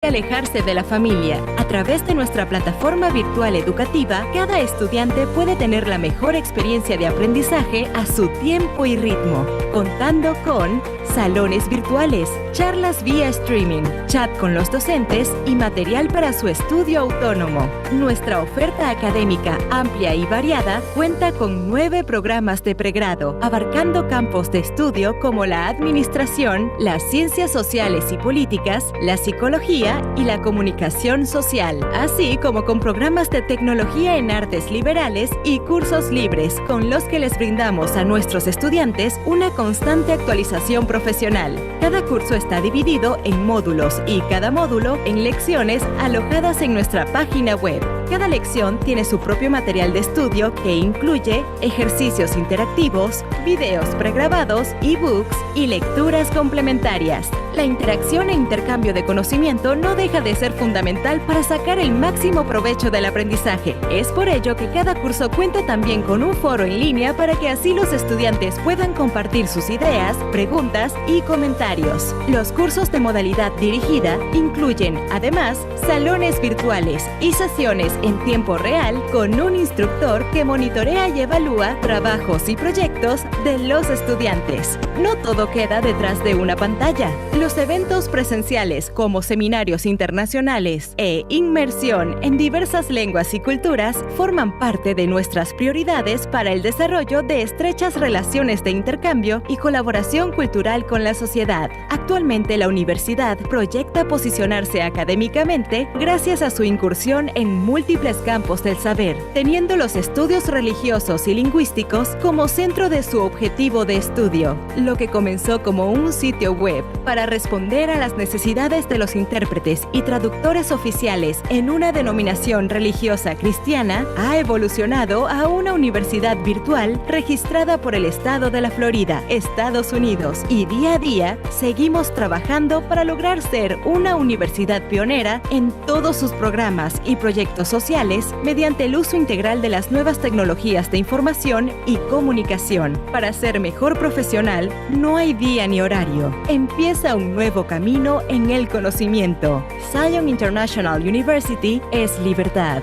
Alejarse de la familia. A través de nuestra plataforma virtual educativa, cada estudiante puede tener la mejor experiencia de aprendizaje a su tiempo y ritmo, contando con salones virtuales, charlas vía streaming, chat con los docentes y material para su estudio autónomo. Nuestra oferta académica amplia y variada cuenta con 9 programas de pregrado, abarcando campos de estudio como la administración, las ciencias sociales y políticas, la psicología y la comunicación social, así como con programas de tecnología en artes liberales y cursos libres, con los que les brindamos a nuestros estudiantes una constante actualización profesional. Cada curso está dividido en módulos y cada módulo en lecciones alojadas en nuestra página web. Cada lección tiene su propio material de estudio que incluye ejercicios interactivos, videos pregrabados, ebooks y lecturas complementarias. La interacción e intercambio de conocimiento no deja de ser fundamental para sacar el máximo provecho del aprendizaje. Es por ello que cada curso cuenta también con un foro en línea para que así los estudiantes puedan compartir sus ideas, preguntas y comentarios. Los cursos de modalidad dirigida incluyen, además, salones virtuales y sesiones en tiempo real con un instructor que monitorea y evalúa trabajos y proyectos de los estudiantes. No todo queda detrás de una pantalla. Los eventos presenciales como seminarios internacionales e inmersión en diversas lenguas y culturas forman parte de nuestras prioridades para el desarrollo de estrechas relaciones de intercambio y colaboración cultural con la sociedad. Actualmente la universidad proyecta posicionarse académicamente gracias a su incursión en múltiples campos del saber, teniendo los estudios religiosos y lingüísticos como centro de su objetivo de estudio, lo que comenzó como un sitio web para responder a las necesidades de los intérpretes y traductores oficiales en una denominación religiosa cristiana, ha evolucionado a una universidad virtual registrada por el estado de la Florida, Estados Unidos, y día a día seguimos trabajando para lograr ser una universidad pionera en todos sus programas y proyectos sociales mediante el uso integral de las nuevas tecnologías de información y comunicación. Para ser mejor profesional, no hay día ni horario. Empieza un nuevo camino en el conocimiento. Zion International University es libertad.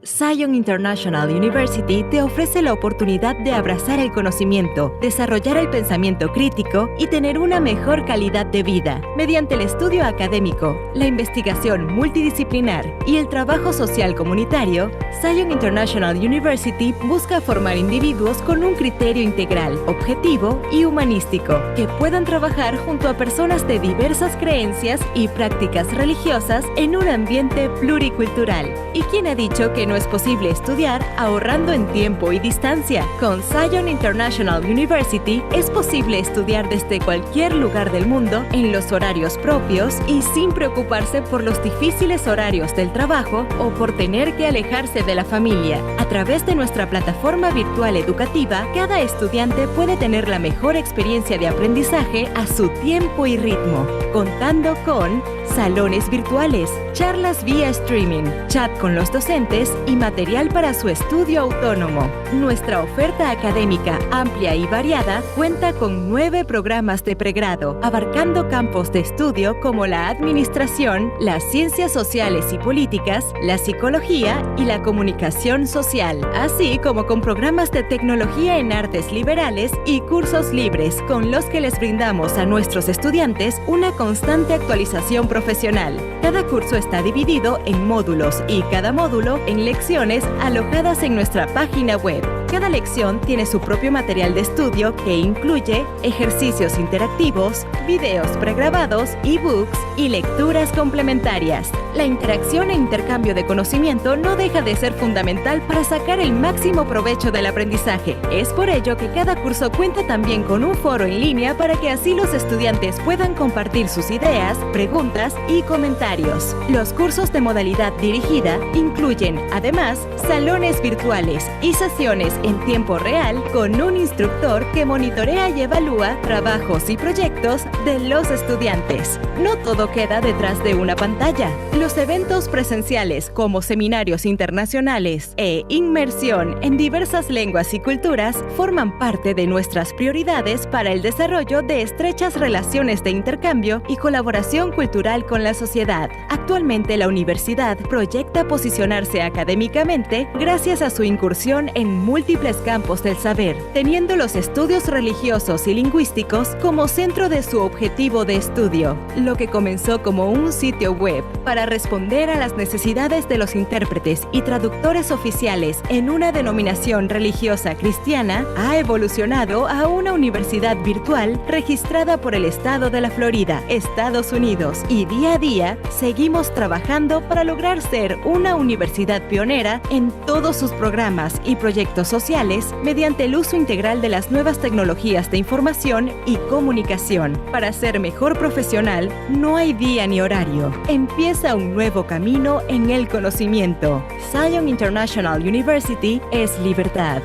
Zion International University te ofrece la oportunidad de abrazar el conocimiento, desarrollar el pensamiento crítico y tener una mejor calidad de vida. Mediante el estudio académico, la investigación multidisciplinar y el trabajo social comunitario, Zion International University busca formar individuos con un criterio integral, objetivo y humanístico, que puedan trabajar junto a personas de diversas creencias y prácticas religiosas en un ambiente pluricultural. ¿Y quién ha dicho que no es posible estudiar ahorrando en tiempo y distancia? Con Zion International University es posible estudiar desde cualquier lugar del mundo en los horarios propios y sin preocuparse por los difíciles horarios del trabajo o por tener que alejarse de la familia. A través de nuestra plataforma virtual educativa, cada estudiante puede tener la mejor experiencia de aprendizaje a su tiempo y ritmo, contando con salones virtuales, charlas vía streaming, chat con los docentes y material para su estudio autónomo. Nuestra oferta académica amplia y variada cuenta con 9 programas de pregrado, abarcando campos de estudio como la administración, las ciencias sociales y políticas, la psicología y la comunicación social, así como con programas de tecnología en artes liberales y cursos libres, con los que les brindamos a nuestros estudiantes una constante actualización profesional. Cada curso está dividido en módulos y cada módulo en lecciones alojadas en nuestra página web. Cada lección tiene su propio material de estudio que incluye ejercicios interactivos, videos pregrabados, ebooks y lecturas complementarias. La interacción e intercambio de conocimiento no deja de ser fundamental para sacar el máximo provecho del aprendizaje. Es por ello que cada curso cuenta también con un foro en línea para que así los estudiantes puedan compartir sus ideas, preguntas y comentarios. Los cursos de modalidad dirigida incluyen, además, salones virtuales y sesiones en tiempo real con un instructor que monitorea y evalúa trabajos y proyectos de los estudiantes. No todo queda detrás de una pantalla. Los eventos presenciales como seminarios internacionales e inmersión en diversas lenguas y culturas forman parte de nuestras prioridades para el desarrollo de estrechas relaciones de intercambio y colaboración cultural con la sociedad. Actualmente la universidad proyecta posicionarse académicamente gracias a su incursión en múltiples campos del saber, teniendo los estudios religiosos y lingüísticos como centro de su objetivo de estudio, lo que comenzó como un sitio web para responder a las necesidades de los intérpretes y traductores oficiales en una denominación religiosa cristiana, ha evolucionado a una universidad virtual registrada por el estado de la Florida, Estados Unidos, y día a día seguimos trabajando para lograr ser una universidad pionera en todos sus programas y proyectos sociales mediante el uso integral de las nuevas tecnologías de información y comunicación. Para ser mejor profesional, no hay día ni horario. Empieza un nuevo camino en el conocimiento. Zion International University es libertad.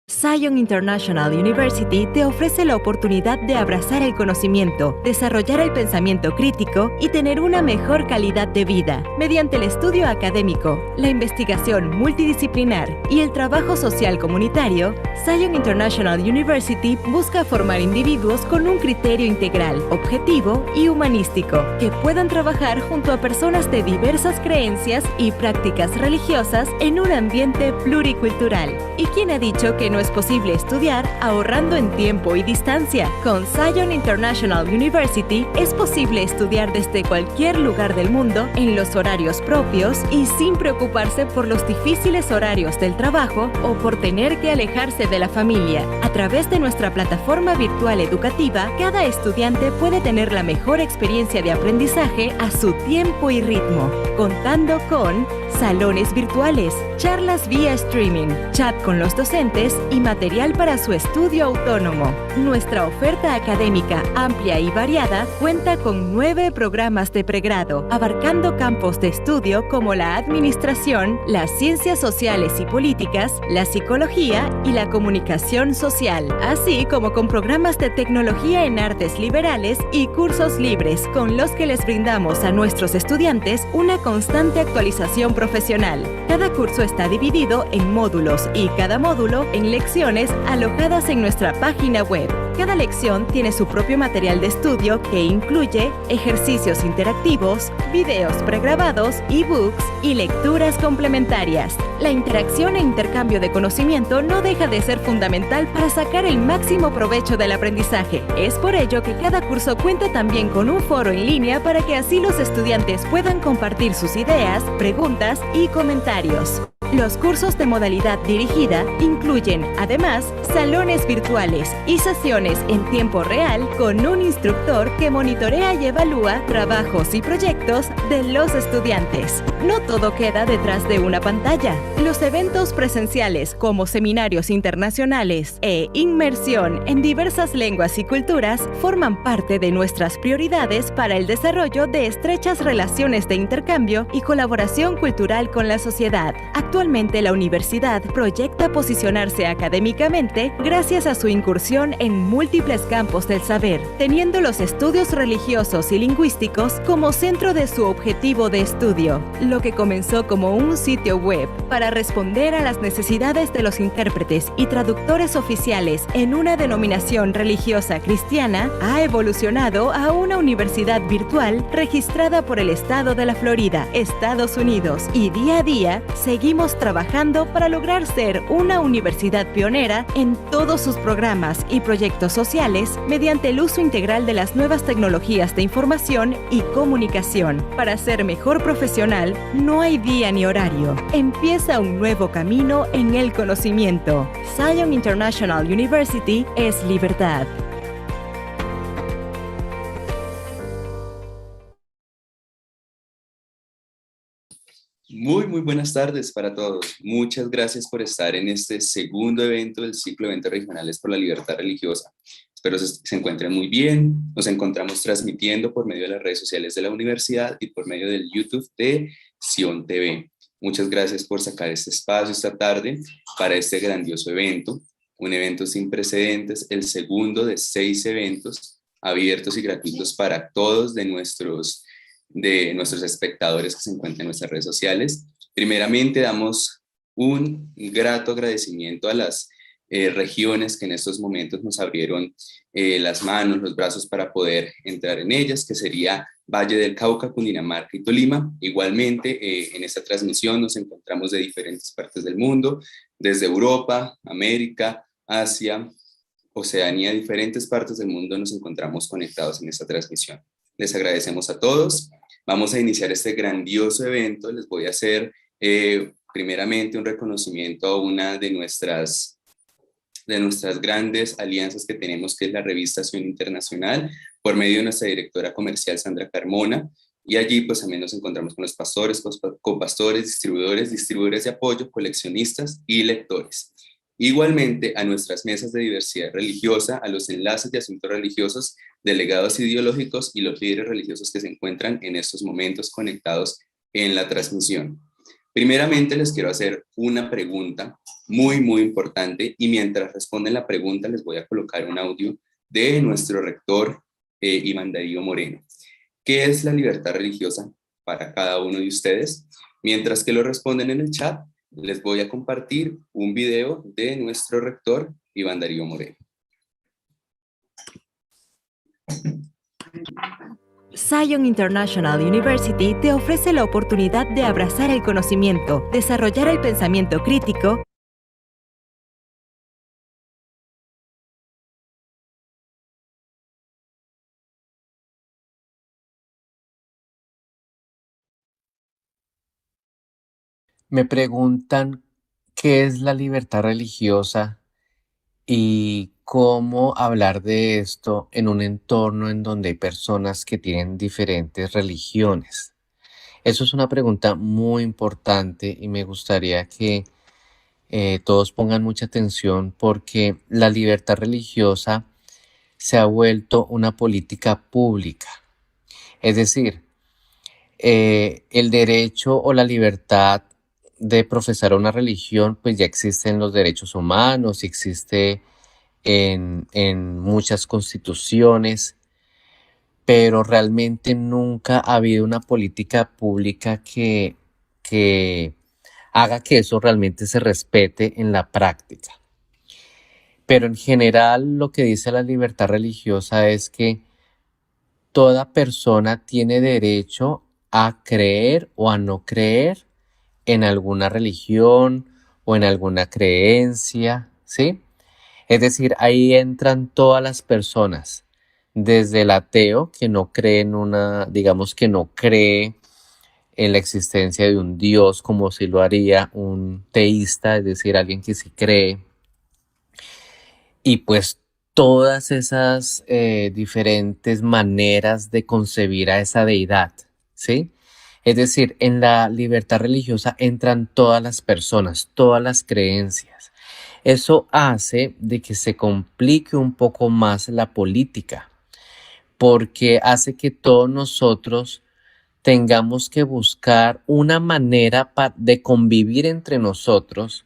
Zion International University te ofrece la oportunidad de abrazar el conocimiento, desarrollar el pensamiento crítico y tener una mejor calidad de vida. Mediante el estudio académico, la investigación multidisciplinar y el trabajo social comunitario, Zion International University busca formar individuos con un criterio integral, objetivo y humanístico, que puedan trabajar junto a personas de diversas creencias y prácticas religiosas en un ambiente pluricultural. ¿Y quién ha dicho que no es posible estudiar ahorrando en tiempo y distancia? Con Zion International University es posible estudiar desde cualquier lugar del mundo en los horarios propios y sin preocuparse por los difíciles horarios del trabajo o por tener que alejarse de la familia. A través de nuestra plataforma virtual educativa, cada estudiante puede tener la mejor experiencia de aprendizaje a su tiempo y ritmo, contando con salones virtuales, charlas vía streaming, chat con los docentes y material para su estudio autónomo. Nuestra oferta académica amplia y variada cuenta con 9 programas de pregrado, abarcando campos de estudio como la administración, las ciencias sociales y políticas, la psicología y la comunicación social, así como con programas de tecnología en artes liberales y cursos libres con los que les brindamos a nuestros estudiantes una constante actualización profesional. Cada curso está dividido en módulos y cada módulo en lecciones alojadas en nuestra página web. Cada lección tiene su propio material de estudio que incluye ejercicios interactivos, videos pregrabados, ebooks y lecturas complementarias. La interacción e intercambio de conocimiento no deja de ser fundamental para sacar el máximo provecho del aprendizaje. Es por ello que cada curso cuenta también con un foro en línea para que así los estudiantes puedan compartir sus ideas, preguntas y comentarios. Los cursos de modalidad dirigida incluyen, además, salones virtuales y sesiones en tiempo real con un instructor que monitorea y evalúa trabajos y proyectos de los estudiantes. No todo queda detrás de una pantalla. Los eventos presenciales como seminarios internacionales e inmersión en diversas lenguas y culturas forman parte de nuestras prioridades para el desarrollo de estrechas relaciones de intercambio y colaboración cultural con la sociedad. Actualmente la universidad proyecta posicionarse académicamente gracias a su incursión en múltiples campos del saber, teniendo los estudios religiosos y lingüísticos como centro de su objetivo de estudio, lo que comenzó como un sitio web para responder a las necesidades de los intérpretes y traductores oficiales en una denominación religiosa cristiana, ha evolucionado a una universidad virtual registrada por el estado de la Florida, Estados Unidos, y día a día seguimos trabajando para lograr ser una universidad pionera en todos sus programas y proyectos sociales mediante el uso integral de las nuevas tecnologías de información y comunicación. Para ser mejor profesional, no hay día ni horario. Empieza un nuevo camino en el conocimiento. Zion International University es libertad. Muy buenas tardes para todos. Muchas gracias por estar en este segundo evento del ciclo de eventos regionales por la libertad religiosa. Espero se encuentren muy bien. Nos encontramos transmitiendo por medio de las redes sociales de la universidad y por medio del YouTube de Sion TV. Muchas gracias por sacar este espacio esta tarde para este grandioso evento, un evento sin precedentes, el segundo de 6 eventos abiertos y gratuitos para todos de nuestros espectadores que se encuentran en nuestras redes sociales. Primeramente, damos un grato agradecimiento a las regiones que en estos momentos nos abrieron las manos, los brazos para poder entrar en ellas, que sería Valle del Cauca, Cundinamarca y Tolima. Igualmente, en esta transmisión nos encontramos de diferentes partes del mundo, desde Europa, América, Asia, Oceanía, diferentes partes del mundo nos encontramos conectados en esta transmisión. Les agradecemos a todos. Vamos a iniciar este grandioso evento. Les voy a hacer primeramente un reconocimiento a una de nuestras grandes alianzas que tenemos, que es la revista Acción Internacional, por medio de nuestra directora comercial Sandra Carmona, y allí pues también nos encontramos con los pastores, copastores, distribuidores de apoyo, coleccionistas y lectores. Igualmente a nuestras mesas de diversidad religiosa, a los enlaces de asuntos religiosos, delegados ideológicos y los líderes religiosos que se encuentran en estos momentos conectados en la transmisión. Primeramente les quiero hacer una pregunta muy importante, y mientras responden la pregunta les voy a colocar un audio de nuestro rector Iván Darío Moreno. ¿Qué es la libertad religiosa para cada uno de ustedes? Mientras que lo responden en el chat, les voy a compartir un video de nuestro rector Iván Darío Moreno. Zion International University te ofrece la oportunidad de abrazar el conocimiento, desarrollar el pensamiento crítico Me preguntan qué es la libertad religiosa y cómo hablar de esto en un entorno en donde hay personas que tienen diferentes religiones. Eso es una pregunta muy importante y me gustaría que todos pongan mucha atención porque la libertad religiosa se ha vuelto una política pública. Es decir, el derecho o la libertad de profesar una religión, pues ya existe en los derechos humanos, existe en muchas constituciones, pero realmente nunca ha habido una política pública que haga que eso realmente se respete en la práctica. Pero en general lo que dice la libertad religiosa es que toda persona tiene derecho a creer o a no creer en alguna religión o en alguna creencia, ¿sí? Es decir, ahí entran todas las personas, desde el ateo que no cree en digamos que no cree en la existencia de un Dios como si lo haría un teísta, es decir, alguien que sí cree, y pues todas esas diferentes maneras de concebir a esa deidad, ¿sí? Es decir, en la libertad religiosa entran todas las personas, todas las creencias. Eso hace de que se complique un poco más la política, porque hace que todos nosotros tengamos que buscar una manera de convivir entre nosotros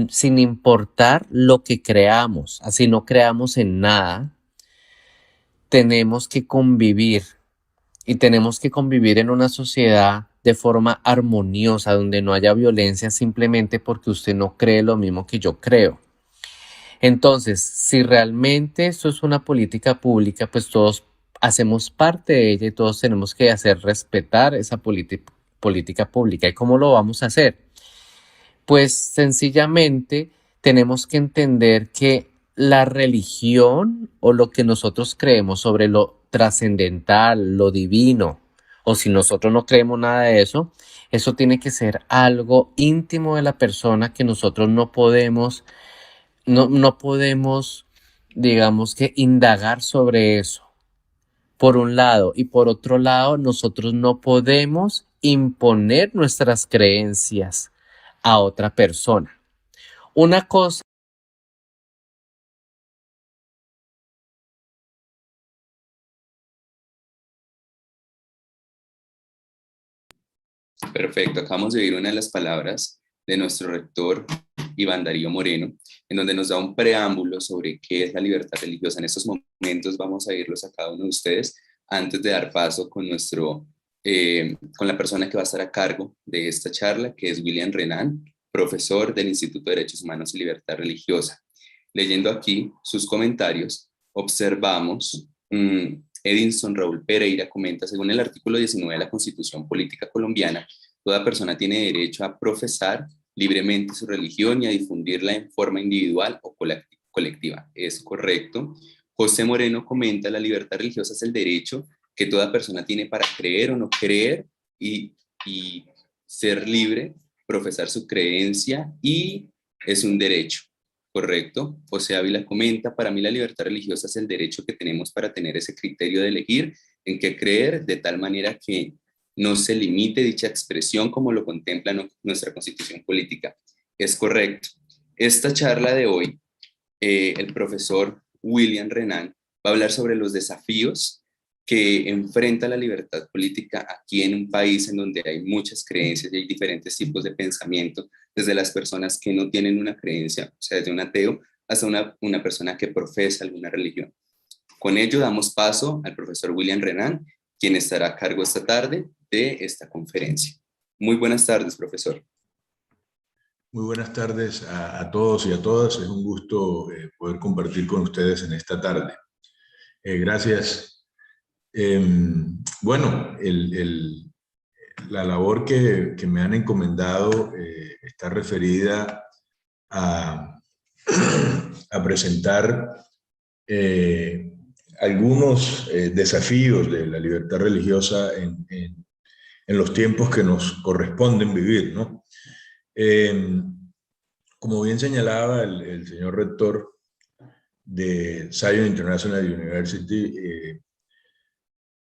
sin importar lo que creamos. Así no creamos en nada, tenemos que convivir y tenemos que convivir en una sociedad de forma armoniosa, donde no haya violencia simplemente porque usted no cree lo mismo que yo creo. Entonces, si realmente esto es una política pública, pues todos hacemos parte de ella y todos tenemos que hacer respetar esa política pública. ¿Y cómo lo vamos a hacer? Pues sencillamente tenemos que entender que la religión o lo que nosotros creemos sobre lo trascendental, lo divino, o si nosotros no creemos nada de eso, eso tiene que ser algo íntimo de la persona que nosotros no podemos, digamos que, indagar sobre eso, por un lado. Y por otro lado, nosotros no podemos imponer nuestras creencias a otra persona. Una cosa Perfecto, acabamos de oír una de las palabras de nuestro rector Iván Darío Moreno, en donde nos da un preámbulo sobre qué es la libertad religiosa. En estos momentos vamos a irlos a cada uno de ustedes antes de dar paso con con la persona que va a estar a cargo de esta charla, que es William Renan, profesor del Instituto de Derechos Humanos y Libertad Religiosa. Leyendo aquí sus comentarios, observamos, Edinson Raúl Pereira comenta, según el artículo 19 de la Constitución Política Colombiana, toda persona tiene derecho a profesar libremente su religión y a difundirla en forma individual o colectiva. Es correcto. José Moreno comenta, la libertad religiosa es el derecho que toda persona tiene para creer o no creer y ser libre, profesar su creencia, y es un derecho. Correcto. José Ávila comenta, para mí la libertad religiosa es el derecho que tenemos para tener ese criterio de elegir en qué creer, de tal manera que no se limite dicha expresión como lo contempla nuestra Constitución Política. Es correcto. Esta charla de hoy, el profesor William Renan va a hablar sobre los desafíos que enfrenta la libertad política aquí en un país en donde hay muchas creencias y hay diferentes tipos de pensamiento, desde las personas que no tienen una creencia, o sea, desde un ateo, hasta una persona que profesa alguna religión. Con ello damos paso al profesor William Renan, quien estará a cargo esta tarde de esta conferencia. Muy buenas tardes, profesor. Muy buenas tardes a todos y a todas. Es un gusto poder compartir con ustedes en esta tarde. Gracias. Bueno, la labor que me han encomendado está referida a presentar algunos desafíos de la libertad religiosa en los tiempos que nos corresponden vivir, ¿no? Como bien señalaba el señor rector de Zion International University,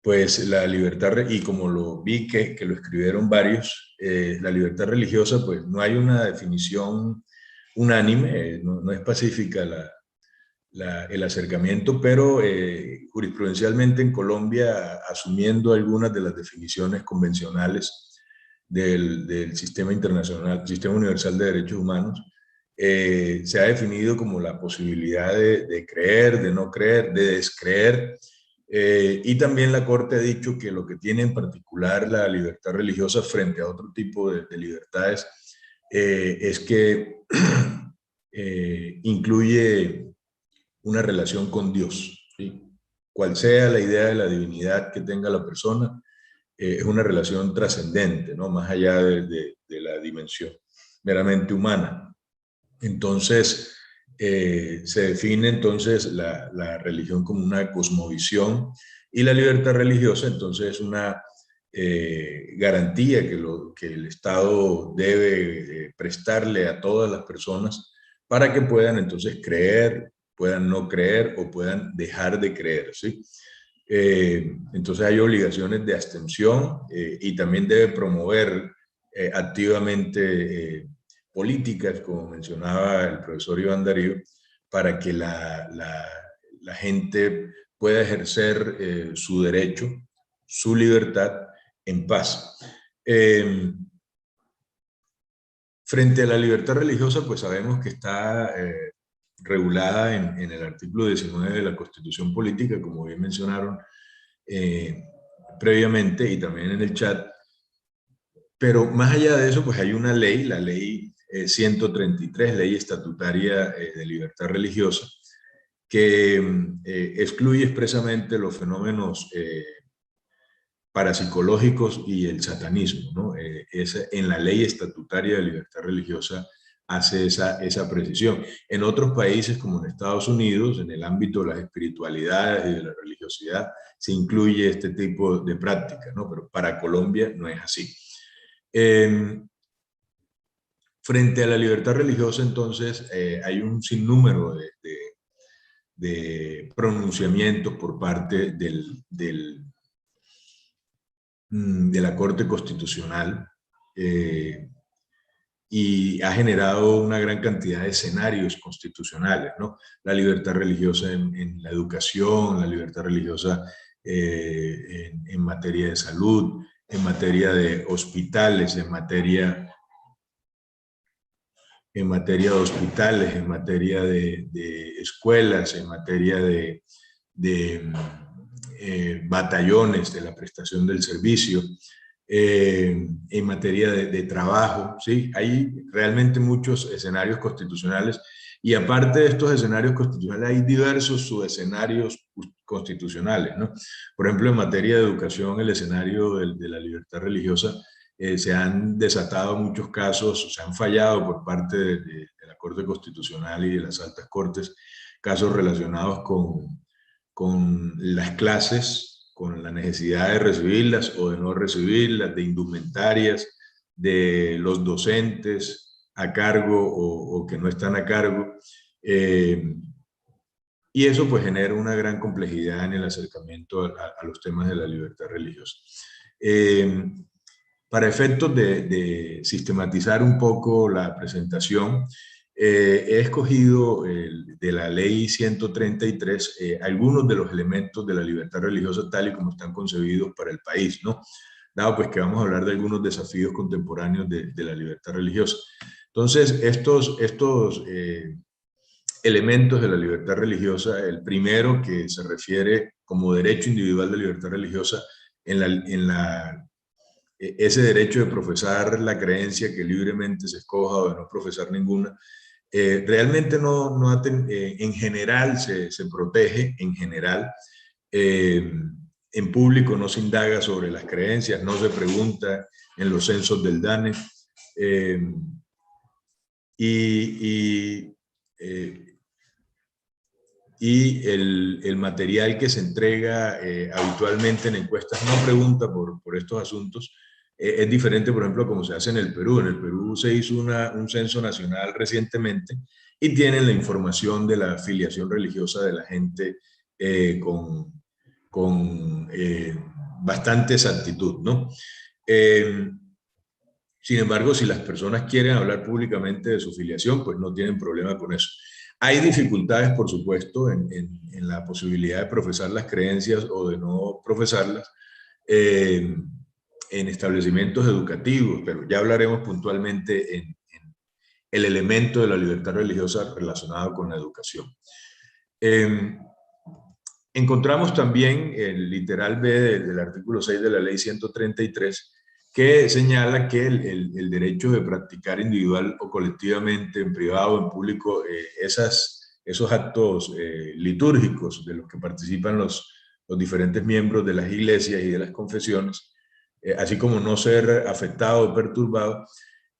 pues la libertad, y como lo vi que lo escribieron varios, la libertad religiosa, pues no hay una definición unánime, no es pacífica el acercamiento, pero jurisprudencialmente en Colombia, asumiendo algunas de las definiciones convencionales del sistema internacional, sistema universal de derechos humanos, se ha definido como la posibilidad de creer, de no creer, de descreer. Y también la Corte ha dicho que lo que tiene en particular la libertad religiosa frente a otro tipo de libertades es que incluye una relación con Dios, ¿sí? Cual sea la idea de la divinidad que tenga la persona, es una relación trascendente, ¿no? Más allá de la dimensión meramente humana. Entonces, se define entonces la religión como una cosmovisión, y la libertad religiosa entonces es una garantía que el Estado debe prestarle a todas las personas para que puedan entonces creer, puedan no creer o puedan dejar de creer, ¿sí? Entonces hay obligaciones de abstención y también debe promover activamente políticas, como mencionaba el profesor Iván Darío, para que la gente pueda ejercer su derecho, su libertad en paz. Frente a la libertad religiosa, pues sabemos que está regulada en el artículo 19 de la Constitución Política, como bien mencionaron previamente y también en el chat. Pero más allá de eso, pues hay una ley, la ley 133, ley estatutaria de libertad religiosa, que excluye expresamente los fenómenos parapsicológicos y el satanismo, ¿no? En la ley estatutaria de libertad religiosa hace esa precisión. En otros países, como en Estados Unidos, en el ámbito de las espiritualidades y de la religiosidad, se incluye este tipo de prácticas, ¿no? Pero para Colombia no es así. Frente a la libertad religiosa, entonces, hay un sinnúmero de pronunciamientos por parte de la Corte Constitucional, y ha generado una gran cantidad de escenarios constitucionales, ¿no? La libertad religiosa en la educación, la libertad religiosa en materia de salud, en materia de hospitales, en materia de hospitales, en materia de escuelas, en materia de batallones de la prestación del servicio, en materia de trabajo, ¿sí? Hay realmente muchos escenarios constitucionales y aparte de estos escenarios constitucionales hay diversos subescenarios constitucionales, ¿no? Por ejemplo, en materia de educación, el escenario de la libertad religiosa, se han desatado muchos casos, se han fallado por parte de la Corte Constitucional y de las altas cortes, casos relacionados con las clases, con la necesidad de recibirlas o de no recibirlas, de indumentarias, de los docentes a cargo o que no están a cargo. Y eso pues genera una gran complejidad en el acercamiento a los temas de la libertad religiosa. Para efectos de sistematizar un poco la presentación, he escogido de la ley 133 algunos de los elementos de la libertad religiosa tal y como están concebidos para el país, ¿no? Dado pues que vamos a hablar de algunos desafíos contemporáneos de la libertad religiosa. Entonces, estos elementos de la libertad religiosa, el primero que se refiere como derecho individual de libertad religiosa ese derecho de profesar la creencia que libremente se escoja o de no profesar ninguna, realmente en general se protege, en general. En público no se indaga sobre las creencias, no se pregunta en los censos del DANE. Y el material que se entrega habitualmente en encuestas no pregunta por estos asuntos. Es diferente, por ejemplo, como se hace en el Perú. En el Perú se hizo un censo nacional recientemente y tienen la información de la afiliación religiosa de la gente con bastante exactitud, ¿no? Sin embargo, si las personas quieren hablar públicamente de su filiación, pues no tienen problema con eso. Hay dificultades, por supuesto, en la posibilidad de profesar las creencias o de no profesarlas en establecimientos educativos, pero ya hablaremos puntualmente en el elemento de la libertad religiosa relacionado con la educación. Encontramos también el literal B del artículo 6 de la ley 133, que señala que el derecho de practicar individual o colectivamente, en privado o en público, esos actos litúrgicos de los que participan los diferentes miembros de las iglesias y de las confesiones, así como no ser afectado o perturbado,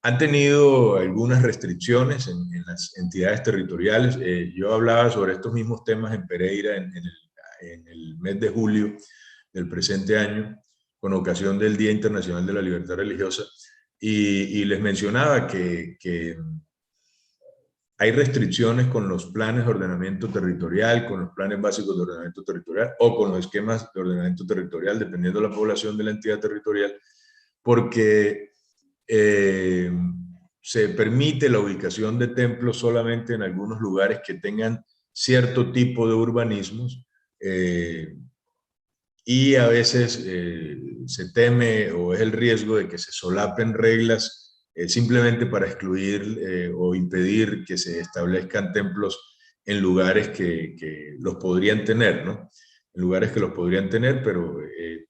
han tenido algunas restricciones en las entidades territoriales. Yo hablaba sobre estos mismos temas en Pereira en el mes de julio del presente año, con ocasión del Día Internacional de la Libertad Religiosa, y les mencionaba que hay restricciones con los planes de ordenamiento territorial, con los planes básicos de ordenamiento territorial o con los esquemas de ordenamiento territorial, dependiendo de la población de la entidad territorial, porque se permite la ubicación de templos solamente en algunos lugares que tengan cierto tipo de urbanismos, y a veces se teme o es el riesgo de que se solapen reglas simplemente para excluir o impedir que se establezcan templos en lugares que los podrían tener, ¿no? En lugares que los podrían tener, pero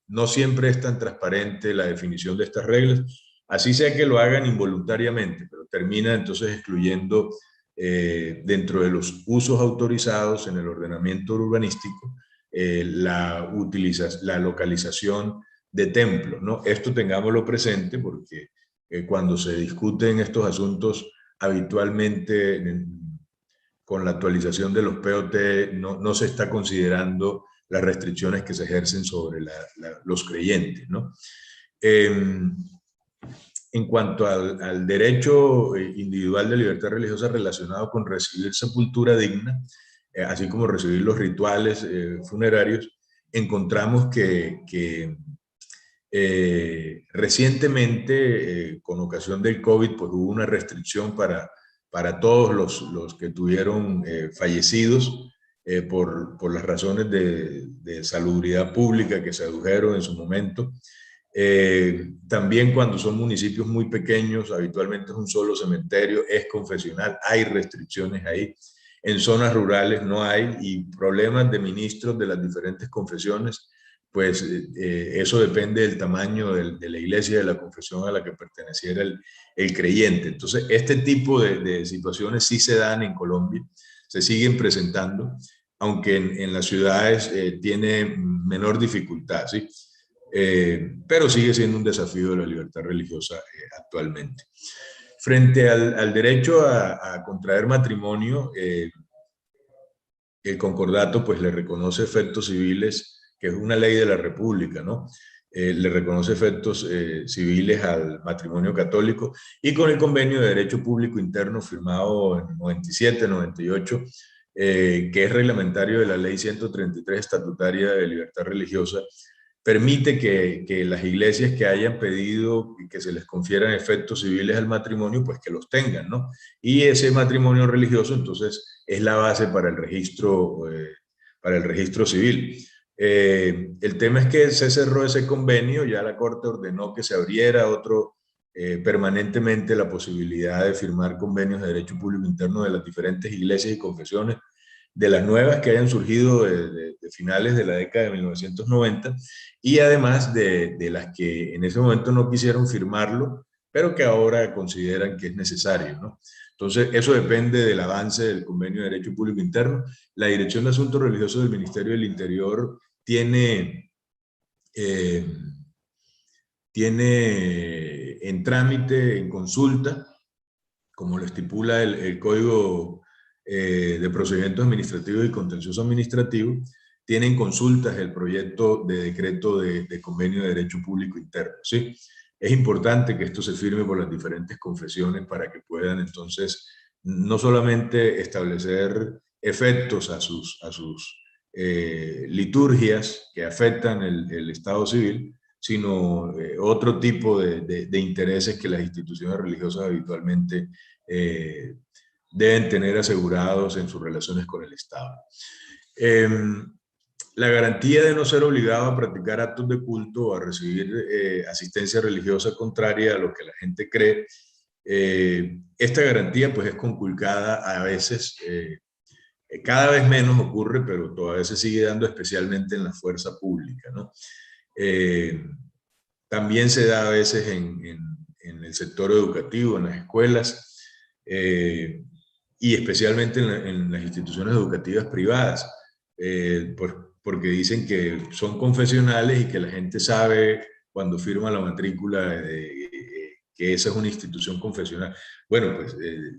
no siempre es tan transparente la definición de estas reglas, así sea que lo hagan involuntariamente, pero termina entonces excluyendo dentro de los usos autorizados en el ordenamiento urbanístico la localización de templos, ¿no? Esto tengámoslo presente porque cuando se discuten estos asuntos habitualmente con la actualización de los POT no se está considerando las restricciones que se ejercen sobre los creyentes, ¿no? En cuanto al derecho individual de libertad religiosa relacionado con recibir sepultura digna, así como recibir los rituales funerarios, encontramos que recientemente, con ocasión del COVID, pues hubo una restricción para todos los que tuvieron fallecidos por las razones de salubridad pública que se adujeron en su momento. También cuando son municipios muy pequeños, habitualmente es un solo cementerio, es confesional, hay restricciones ahí. En zonas rurales no hay, y problemas de ministros de las diferentes confesiones, pues eso depende del tamaño de la iglesia, de la confesión a la que perteneciera el creyente. Entonces, este tipo de situaciones sí se dan en Colombia, se siguen presentando, aunque en las ciudades tiene menor dificultad, ¿sí? Pero sigue siendo un desafío de la libertad religiosa actualmente. Frente al derecho a contraer matrimonio, el concordato pues le reconoce efectos civiles, que es una ley de la República, ¿no? Le reconoce efectos civiles al matrimonio católico, y con el convenio de derecho público interno firmado en 97, 98, que es reglamentario de la ley 133 estatutaria de libertad religiosa, permite que las iglesias que hayan pedido que se les confieran efectos civiles al matrimonio, pues que los tengan, ¿no? Y ese matrimonio religioso, entonces, es la base para el registro civil. El tema es que se cerró ese convenio, ya la Corte ordenó que se abriera otro permanentemente la posibilidad de firmar convenios de derecho público interno de las diferentes iglesias y confesiones, de las nuevas que hayan surgido de finales de la década de 1990, y además de las que en ese momento no quisieron firmarlo, pero que ahora consideran que es necesario, ¿no? Entonces, eso depende del avance del Convenio de Derecho Público Interno. La Dirección de Asuntos Religiosos del Ministerio del Interior tiene en trámite, en consulta, como lo estipula el Código de Procedimientos Administrativos y Contencioso Administrativo, tienen consultas el proyecto de decreto de convenio de derecho público interno, ¿sí? Es importante que esto se firme por las diferentes confesiones para que puedan entonces no solamente establecer efectos a sus liturgias que afectan el estado civil, sino otro tipo de intereses que las instituciones religiosas habitualmente deben tener asegurados en sus relaciones con el Estado. La garantía de no ser obligado a practicar actos de culto o a recibir asistencia religiosa contraria a lo que la gente cree, esta garantía pues es conculcada a veces, cada vez menos ocurre, pero todavía se sigue dando, especialmente en la fuerza pública, ¿no? También se da a veces en el sector educativo, en las escuelas, y especialmente en las instituciones educativas privadas, porque dicen que son confesionales y que la gente sabe cuando firma la matrícula que esa es una institución confesional. Bueno, pues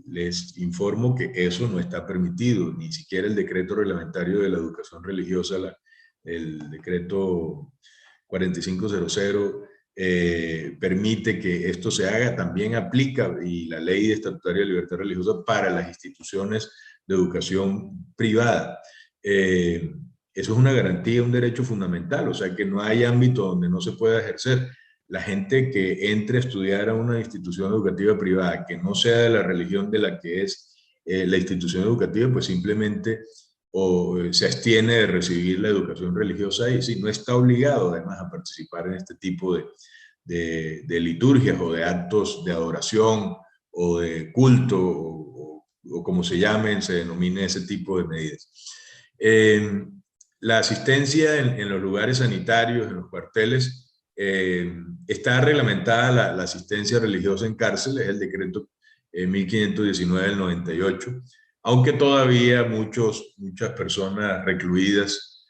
les informo que eso no está permitido, ni siquiera el decreto reglamentario de la educación religiosa, el decreto 4500, permite que esto se haga. También aplica, y la ley estatutaria de libertad religiosa, para las instituciones de educación privada. Eso es una garantía, un derecho fundamental, o sea que no hay ámbito donde no se pueda ejercer. La gente que entre a estudiar a una institución educativa privada que no sea de la religión de la que es la institución educativa, pues simplemente se abstiene de recibir la educación religiosa y sí, no está obligado además a participar en este tipo de liturgias o de actos de adoración o de culto o como se llamen, se denomine ese tipo de medidas. La asistencia en los lugares sanitarios, en los cuarteles, está reglamentada la asistencia religiosa en cárceles, el decreto 1519 del 98, aunque todavía muchas personas recluidas,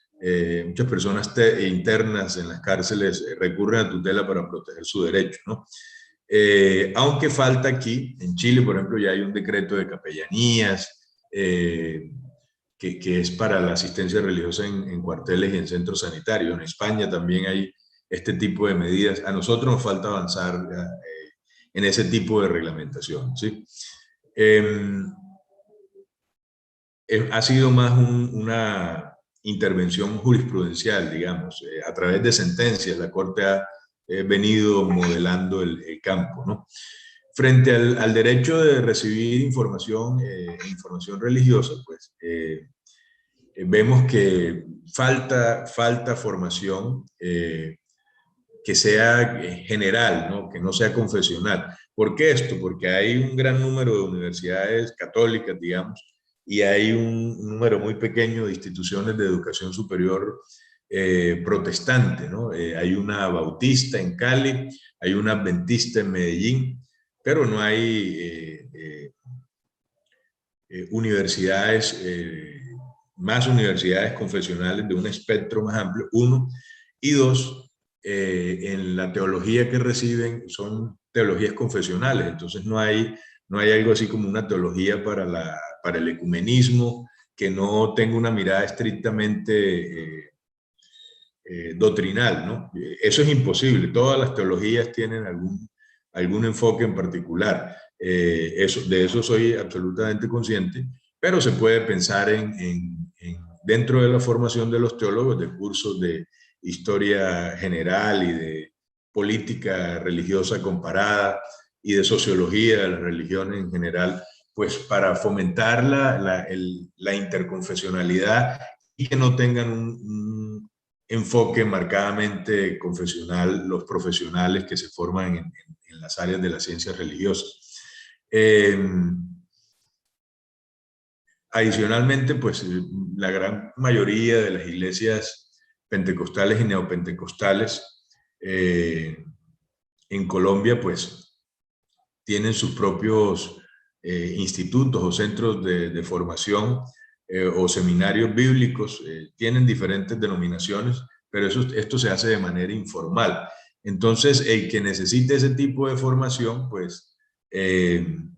muchas personas internas en las cárceles recurren a tutela para proteger su derecho, ¿no? Aunque falta aquí, en Chile, por ejemplo, ya hay un decreto de capellanías, que es para la asistencia religiosa en cuarteles y en centros sanitarios. En España también hay este tipo de medidas. A nosotros nos falta avanzar en ese tipo de reglamentación, ¿sí? Ha sido más una intervención jurisprudencial, digamos, a través de sentencias. La Corte ha venido modelando el campo, ¿no? Frente al derecho de recibir información religiosa, pues vemos que falta formación. que sea general, ¿no? Que no sea confesional. ¿Por qué esto? Porque hay un gran número de universidades católicas, digamos, y hay un número muy pequeño de instituciones de educación superior protestante, ¿no? Hay una bautista en Cali, hay una adventista en Medellín, pero no hay universidades, más universidades confesionales de un espectro más amplio, uno, y dos, en la teología que reciben son teologías confesionales, entonces no hay algo así como una teología para el ecumenismo, que no tenga una mirada estrictamente doctrinal, ¿no? Eso es imposible, todas las teologías tienen algún enfoque en particular, de eso soy absolutamente consciente, pero se puede pensar dentro de la formación de los teólogos, de cursos de historia general y de política religiosa comparada y de sociología de las religiones en general, pues para fomentar la interconfesionalidad y que no tengan un enfoque marcadamente confesional los profesionales que se forman en las áreas de las ciencias religiosas. Adicionalmente, pues la gran mayoría de las iglesias pentecostales y neopentecostales en Colombia, pues tienen sus propios institutos o centros de formación o seminarios bíblicos, tienen diferentes denominaciones, pero esto se hace de manera informal. Entonces, el que necesite ese tipo de formación, pues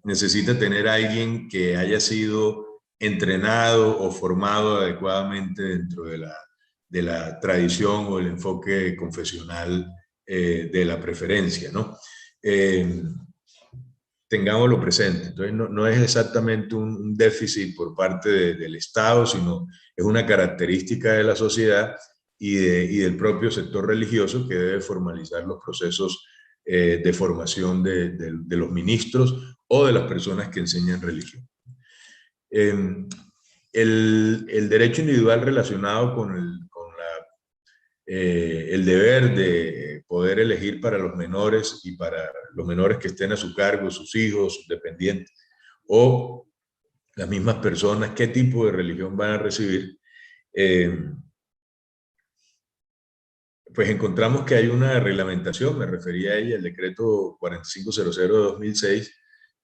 necesita tener a alguien que haya sido entrenado o formado adecuadamente dentro de la tradición o el enfoque confesional de la preferencia, ¿no? Tengámoslo presente. Entonces, no es exactamente un déficit por parte del Estado, sino es una característica de la sociedad y del propio sector religioso que debe formalizar los procesos de formación de los ministros o de las personas que enseñan religión. El derecho individual relacionado con el deber de poder elegir para los menores y para los menores que estén a su cargo, sus hijos, sus dependientes, o las mismas personas, qué tipo de religión van a recibir, pues encontramos que hay una reglamentación, me refería a ella, el decreto 4500 de 2006,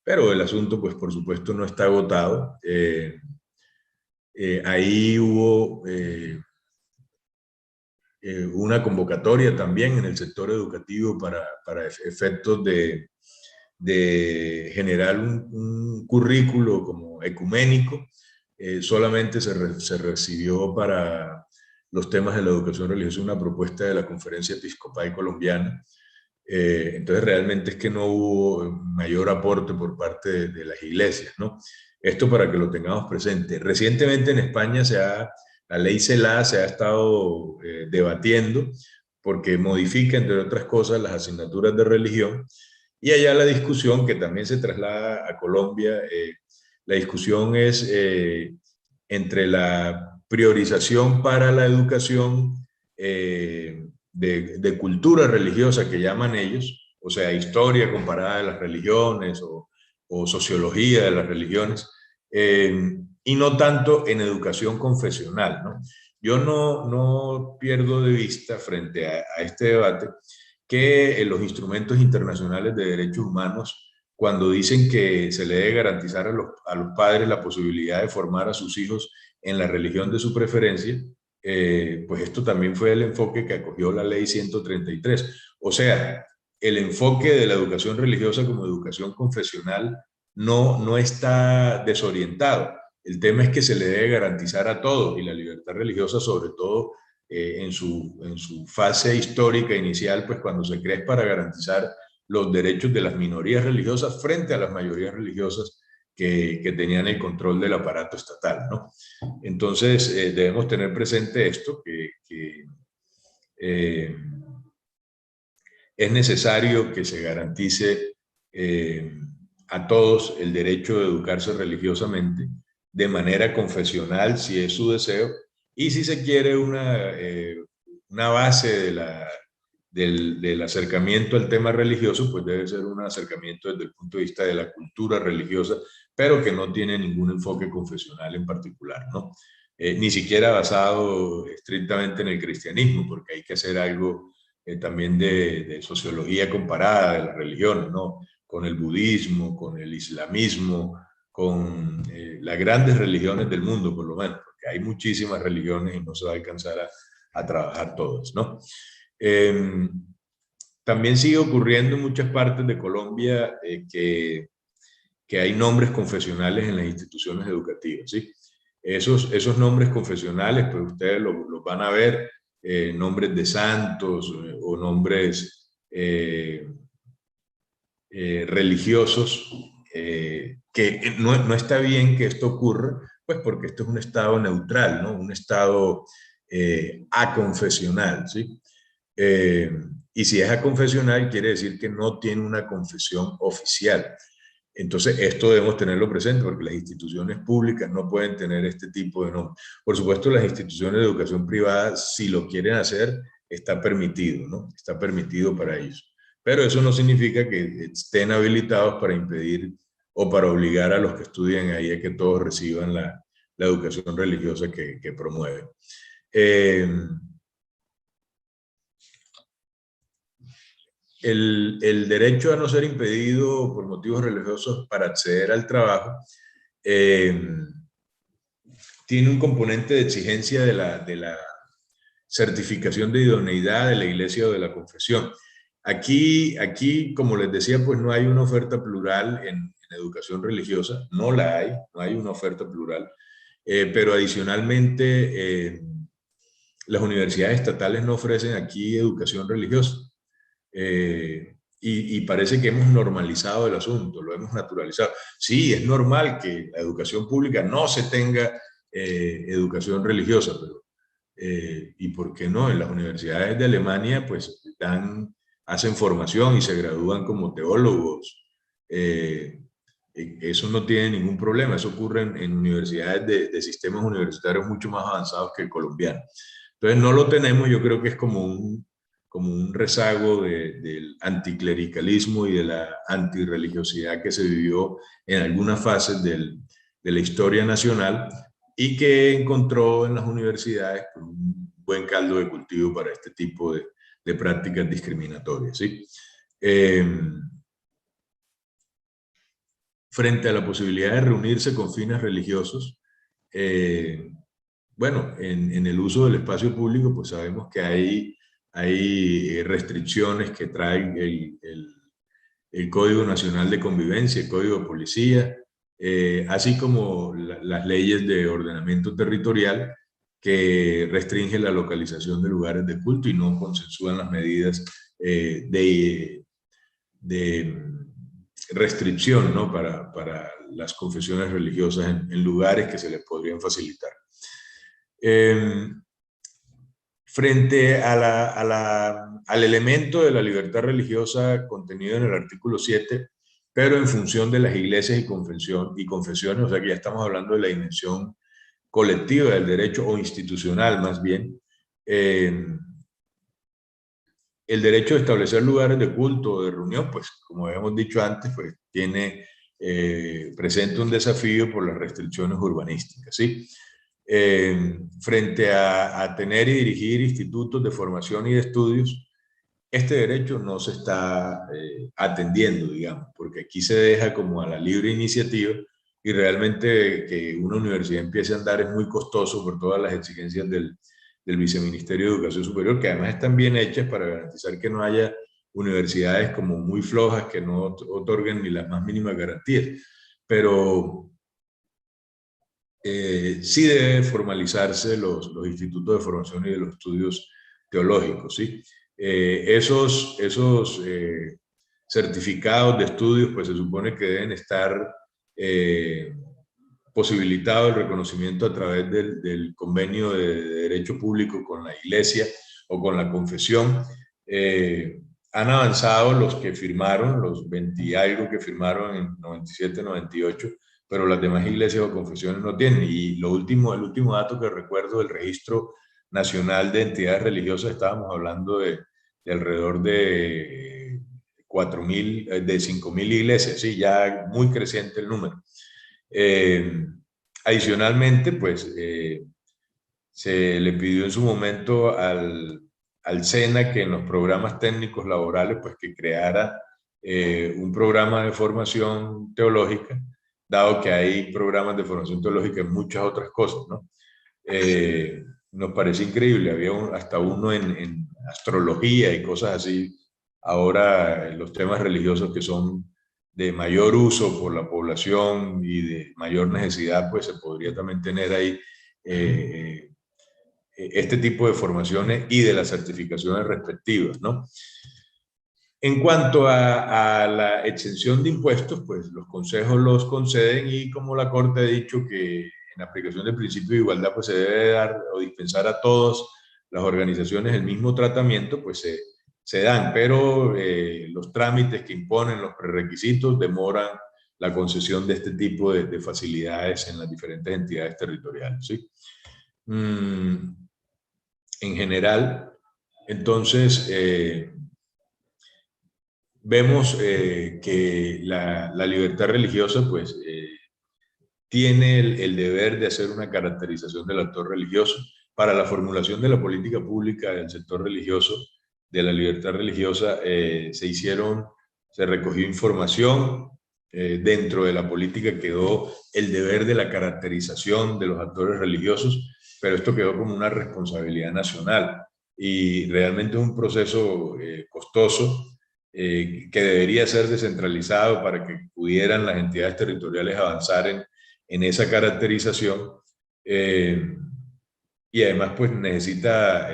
pero el asunto, pues por supuesto, no está agotado. Ahí hubo una convocatoria también en el sector educativo para efectos de generar un currículo como ecuménico. Solamente se recibió para los temas de la educación religiosa una propuesta de la Conferencia Episcopal Colombiana. Entonces realmente es que no hubo mayor aporte por parte de las iglesias, ¿no? Esto para que lo tengamos presente. Recientemente en España la ley CELA se ha estado debatiendo porque modifica, entre otras cosas, las asignaturas de religión, y allá la discusión, que también se traslada a Colombia, la discusión es entre la priorización para la educación de cultura religiosa que llaman ellos, o sea, historia comparada de las religiones o sociología de las religiones, y no tanto en educación confesional, ¿no? Yo no pierdo de vista frente a este debate que los instrumentos internacionales de derechos humanos, cuando dicen que se le debe garantizar a los padres la posibilidad de formar a sus hijos en la religión de su preferencia, pues esto también fue el enfoque que acogió la ley 133. O sea, el enfoque de la educación religiosa como educación confesional no está desorientado. El tema es que se le debe garantizar a todos, y la libertad religiosa sobre todo en su fase histórica inicial, pues cuando se crea es para garantizar los derechos de las minorías religiosas frente a las mayorías religiosas que tenían el control del aparato estatal, ¿no? Entonces debemos tener presente esto, que es necesario que se garantice a todos el derecho de educarse religiosamente de manera confesional, si es su deseo, y si se quiere una base del acercamiento al tema religioso, pues debe ser un acercamiento desde el punto de vista de la cultura religiosa, pero que no tiene ningún enfoque confesional en particular, ¿no? Ni siquiera basado estrictamente en el cristianismo, porque hay que hacer algo también de sociología comparada de las religiones, ¿no? Con el budismo, con el islamismo, con las grandes religiones del mundo, por lo menos, porque hay muchísimas religiones y no se va a alcanzar a trabajar todas, ¿no? También sigue ocurriendo en muchas partes de Colombia que hay nombres confesionales en las instituciones educativas, ¿sí? Esos nombres confesionales, pues ustedes los van a ver, nombres de santos o nombres religiosos, que no está bien que esto ocurra, pues porque esto es un estado neutral, ¿no? Un estado aconfesional, ¿sí? Y si es aconfesional, quiere decir que no tiene una confesión oficial. Entonces, esto debemos tenerlo presente porque las instituciones públicas no pueden tener este tipo de nombres. Por supuesto, las instituciones de educación privada, si lo quieren hacer, está permitido, ¿no? Está permitido para ellos. Pero eso no significa que estén habilitados para impedir o para obligar a los que estudian ahí a que todos reciban la educación religiosa que promueven. El derecho a no ser impedido por motivos religiosos para acceder al trabajo tiene un componente de exigencia de la certificación de idoneidad de la iglesia o de la confesión. Aquí, como les decía, pues no hay una oferta plural en educación religiosa, no la hay, no hay una oferta plural, pero adicionalmente las universidades estatales no ofrecen aquí educación religiosa. Y parece que hemos normalizado el asunto, lo hemos naturalizado. Sí, es normal que la educación pública no se tenga educación religiosa, pero ¿y por qué no? En las universidades de Alemania pues hacen formación y se gradúan como teólogos. Eso no tiene ningún problema, eso ocurre en universidades de sistemas universitarios mucho más avanzados que el colombiano. Entonces no lo tenemos, yo creo que es como un rezago del anticlericalismo y de la antirreligiosidad que se vivió en algunas fases de la historia nacional y que encontró en las universidades un buen caldo de cultivo para este tipo de prácticas discriminatorias, ¿sí? Frente a la posibilidad de reunirse con fines religiosos, bueno, en el uso del espacio público, pues sabemos que hay restricciones que trae el Código Nacional de Convivencia, el Código de Policía, así como las leyes de ordenamiento territorial que restringen la localización de lugares de culto y no consensúan las medidas de restricción, ¿no? para las confesiones religiosas en lugares que se les podrían facilitar. Frente al elemento de la libertad religiosa contenido en el artículo 7, pero en función de las iglesias y confesiones, o sea que ya estamos hablando de la dimensión colectiva del derecho o institucional más bien, el derecho de establecer lugares de culto o de reunión, pues como habíamos dicho antes, pues presenta un desafío por las restricciones urbanísticas, ¿sí? Frente a tener y dirigir institutos de formación y de estudios, este derecho no se está atendiendo, digamos, porque aquí se deja como a la libre iniciativa y realmente que una universidad empiece a andar es muy costoso por todas las exigencias del Viceministerio de Educación Superior, que además están bien hechas para garantizar que no haya universidades como muy flojas que no otorguen ni las más mínimas garantías. Pero sí deben formalizarse los institutos de formación y de los estudios teológicos, ¿sí? Esos certificados de estudios, pues se supone que deben estar posibilitado el reconocimiento a través del convenio de derecho público con la iglesia o con la confesión. Han avanzado los que firmaron, los 20 y algo que firmaron en 97, 98, pero las demás iglesias o confesiones no tienen. Y el último dato que recuerdo del Registro Nacional de Entidades Religiosas, estábamos hablando de alrededor de 4.000, de 5.000 iglesias, sí, ya muy creciente el número. Adicionalmente, pues, se le pidió en su momento al SENA que en los programas técnicos laborales, pues que creara un programa de formación teológica, dado que hay programas de formación teológica en muchas otras cosas, ¿no? Nos parece increíble, había hasta uno en astrología y cosas así. Ahora los temas religiosos que son de mayor uso por la población y de mayor necesidad, pues se podría también tener ahí este tipo de formaciones y de las certificaciones respectivas, ¿no? En cuanto a la exención de impuestos, pues los consejos los conceden y como la Corte ha dicho que en aplicación del principio de igualdad, pues se debe dar o dispensar a todas las organizaciones el mismo tratamiento, pues se dan, pero los trámites que imponen los prerequisitos demoran la concesión de este tipo de facilidades en las diferentes entidades territoriales, ¿sí? En general, entonces, vemos que la libertad religiosa, pues, tiene el deber de hacer una caracterización del actor religioso. Para la formulación de la política pública del sector religioso, de la libertad religiosa, se recogió información. Dentro de la política quedó el deber de la caracterización de los actores religiosos, pero esto quedó como una responsabilidad nacional y realmente es un proceso costoso que debería ser descentralizado para que pudieran las entidades territoriales avanzar en esa caracterización y además pues necesita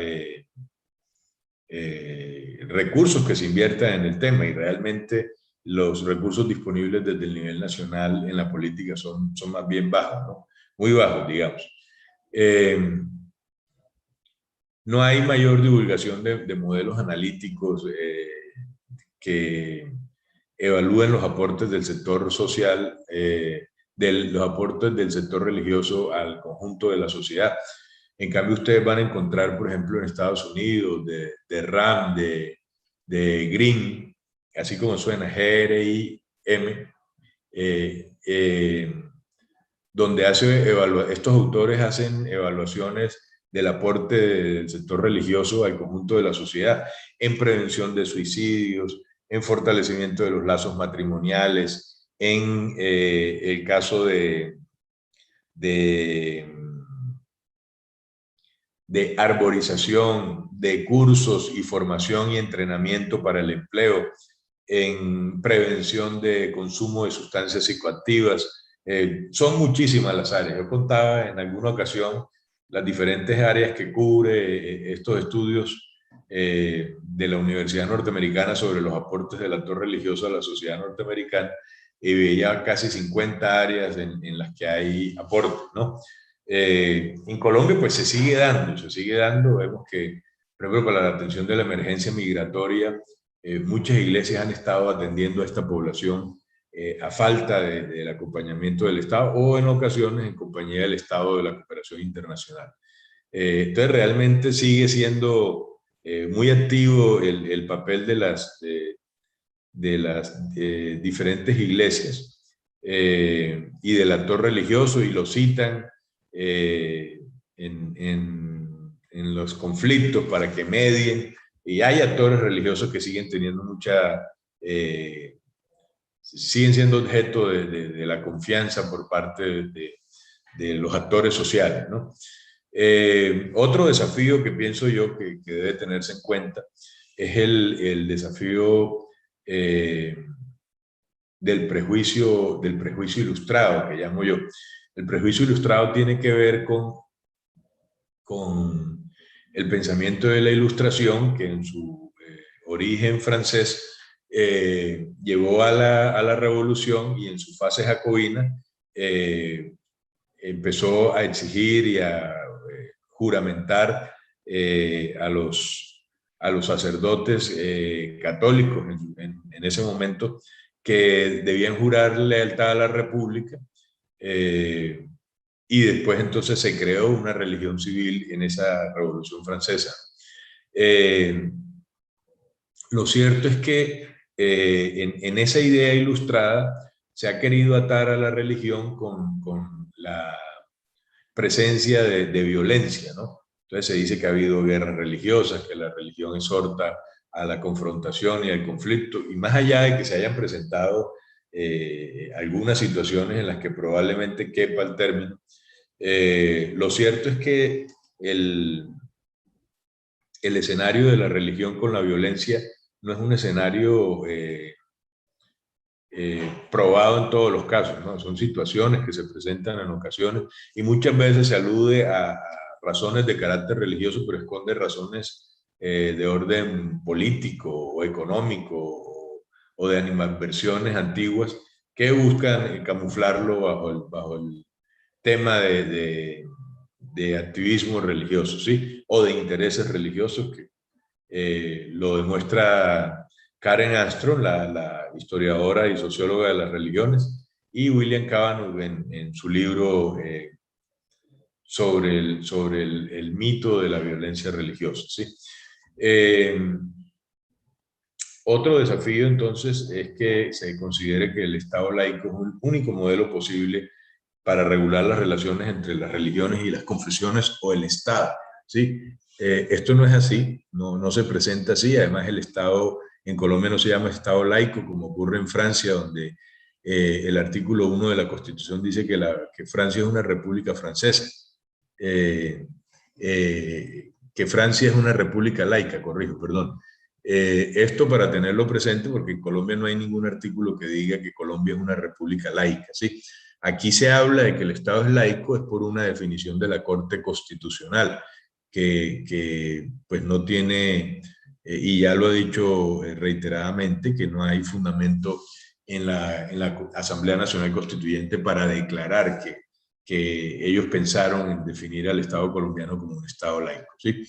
recursos que se inviertan en el tema y realmente los recursos disponibles desde el nivel nacional en la política son más bien bajos, ¿no? Muy bajos, digamos. No hay mayor divulgación de modelos analíticos que evalúen los aportes del sector social, los aportes del sector religioso al conjunto de la sociedad. En cambio, ustedes van a encontrar, por ejemplo, en Estados Unidos, de RAM, de Green, así como suena, GRIM, donde estos autores hacen evaluaciones del aporte del sector religioso al conjunto de la sociedad en prevención de suicidios, en fortalecimiento de los lazos matrimoniales, en el caso de arborización, de cursos y formación y entrenamiento para el empleo, en prevención de consumo de sustancias psicoactivas. Son muchísimas las áreas. Yo contaba en alguna ocasión las diferentes áreas que cubre estos estudios de la Universidad Norteamericana sobre los aportes del actor religioso a la sociedad norteamericana y veía casi 50 áreas en las que hay aportes, ¿no? En Colombia pues se sigue dando, vemos que, por ejemplo, con la atención de la emergencia migratoria, muchas iglesias han estado atendiendo a esta población a falta del acompañamiento del Estado o en ocasiones en compañía del Estado de la cooperación internacional. Entonces realmente sigue siendo muy activo el papel de las diferentes iglesias y del actor religioso y lo citan en los conflictos para que medien y hay actores religiosos que siguen teniendo siguen siendo objeto de la confianza por parte de los actores sociales, ¿no? Otro desafío que pienso yo que debe tenerse en cuenta es el desafío del prejuicio ilustrado, que llamo yo. El prejuicio ilustrado tiene que ver con el pensamiento de la Ilustración, que en su origen francés llevó a la Revolución y en su fase jacobina empezó a exigir y a juramentar a los sacerdotes católicos en ese momento que debían jurar lealtad a la República y después entonces se creó una religión civil en esa Revolución Francesa. lo cierto es que en esa idea ilustrada se ha querido atar a la religión con la presencia de violencia, ¿no? Entonces se dice que ha habido guerras religiosas, que la religión exhorta a la confrontación y al conflicto, y más allá de que se hayan presentado algunas situaciones en las que probablemente quepa el término, lo cierto es que el escenario de la religión con la violencia no es un escenario probado en todos los casos, ¿no? Son situaciones que se presentan en ocasiones y muchas veces se alude a razones de carácter religioso, pero esconde razones de orden político o económico o de animadversiones antiguas que buscan camuflarlo bajo el tema de activismo religioso, ¿sí? O de intereses religiosos, que lo demuestra Karen Armstrong, la historiadora y socióloga de las religiones, y William Cavanagh en su libro sobre el mito de la violencia religiosa, ¿sí? Otro desafío, entonces, es que se considere que el Estado laico es el único modelo posible para regular las relaciones entre las religiones y las confesiones o el Estado, ¿sí? Esto no es así, no se presenta así. Además, el Estado en Colombia no se llama Estado laico, como ocurre en Francia, donde el artículo 1 de la Constitución dice que Francia es una república francesa, que Francia es una república laica, corrijo, perdón. Esto para tenerlo presente, porque en Colombia no hay ningún artículo que diga que Colombia es una república laica, ¿sí? Aquí se habla de que el Estado es laico es por una definición de la Corte Constitucional, que pues no tiene, y ya lo he dicho reiteradamente, que no hay fundamento en la Asamblea Nacional Constituyente para declarar que ellos pensaron en definir al Estado colombiano como un Estado laico, ¿sí?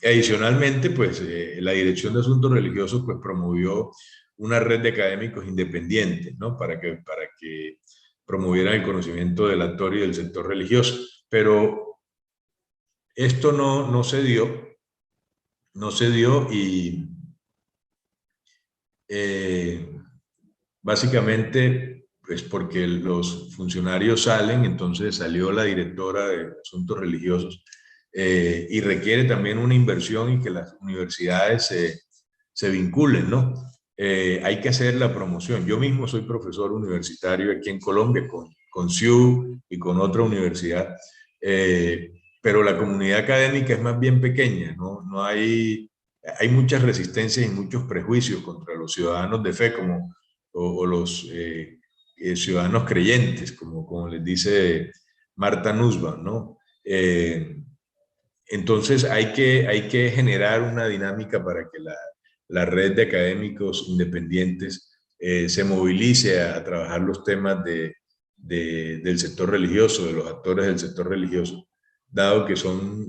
Adicionalmente, pues la Dirección de Asuntos Religiosos pues promovió una red de académicos independientes, ¿no? Para que promovieran el conocimiento del actor y del sector religioso. Pero esto no se dio y básicamente pues porque los funcionarios salen, entonces salió la directora de Asuntos Religiosos, y requiere también una inversión y que las universidades se vinculen, ¿no? Hay que hacer la promoción. Yo mismo soy profesor universitario aquí en Colombia con CIU y con otra universidad, pero la comunidad académica es más bien pequeña, ¿no? Hay muchas resistencias y muchos prejuicios contra los ciudadanos de fe o los ciudadanos creyentes, como les dice Marta Nussbaum, ¿no? Entonces hay que generar una dinámica para que la red de académicos independientes se movilice a trabajar los temas del sector religioso, de los actores del sector religioso, dado que son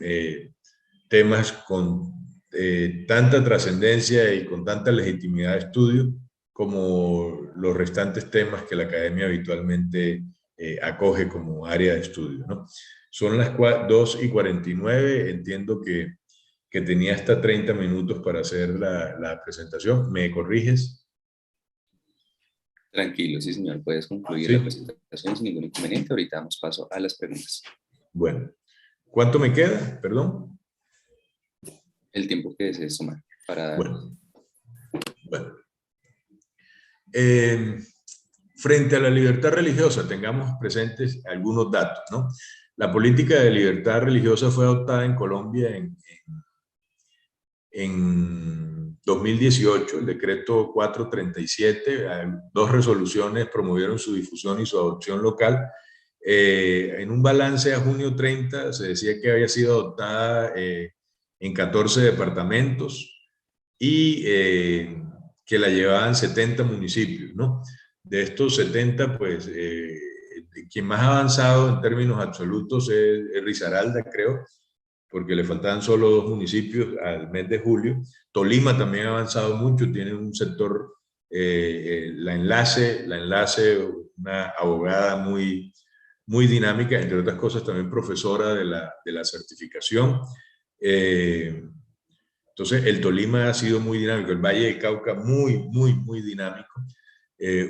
temas con tanta trascendencia y con tanta legitimidad de estudio como los restantes temas que la academia habitualmente acoge como área de estudio, ¿no? Son las 2:49, entiendo que tenía hasta 30 minutos para hacer la presentación. ¿Me corriges? Tranquilo, sí, señor. Puedes concluir ¿Sí? la presentación sin ningún inconveniente. Ahorita damos paso a las preguntas. Bueno. ¿Cuánto me queda? Perdón. El tiempo que desees tomar para... Bueno. Frente a la libertad religiosa, tengamos presentes algunos datos, ¿no? La política de libertad religiosa fue adoptada en Colombia en 2018, el decreto 437, 2 resoluciones promovieron su difusión y su adopción local. En un balance a junio 30 se decía que había sido adoptada en 14 departamentos y que la llevaban 70 municipios, ¿no? De estos 70, pues, quien más avanzado en términos absolutos es Risaralda, creo, porque le faltaban solo 2 municipios al mes de julio. Tolima también ha avanzado mucho, tiene un sector, la enlace, una abogada muy dinámica, entre otras cosas también profesora de la certificación. Entonces, el Tolima ha sido muy dinámico, el Valle del Cauca muy dinámico.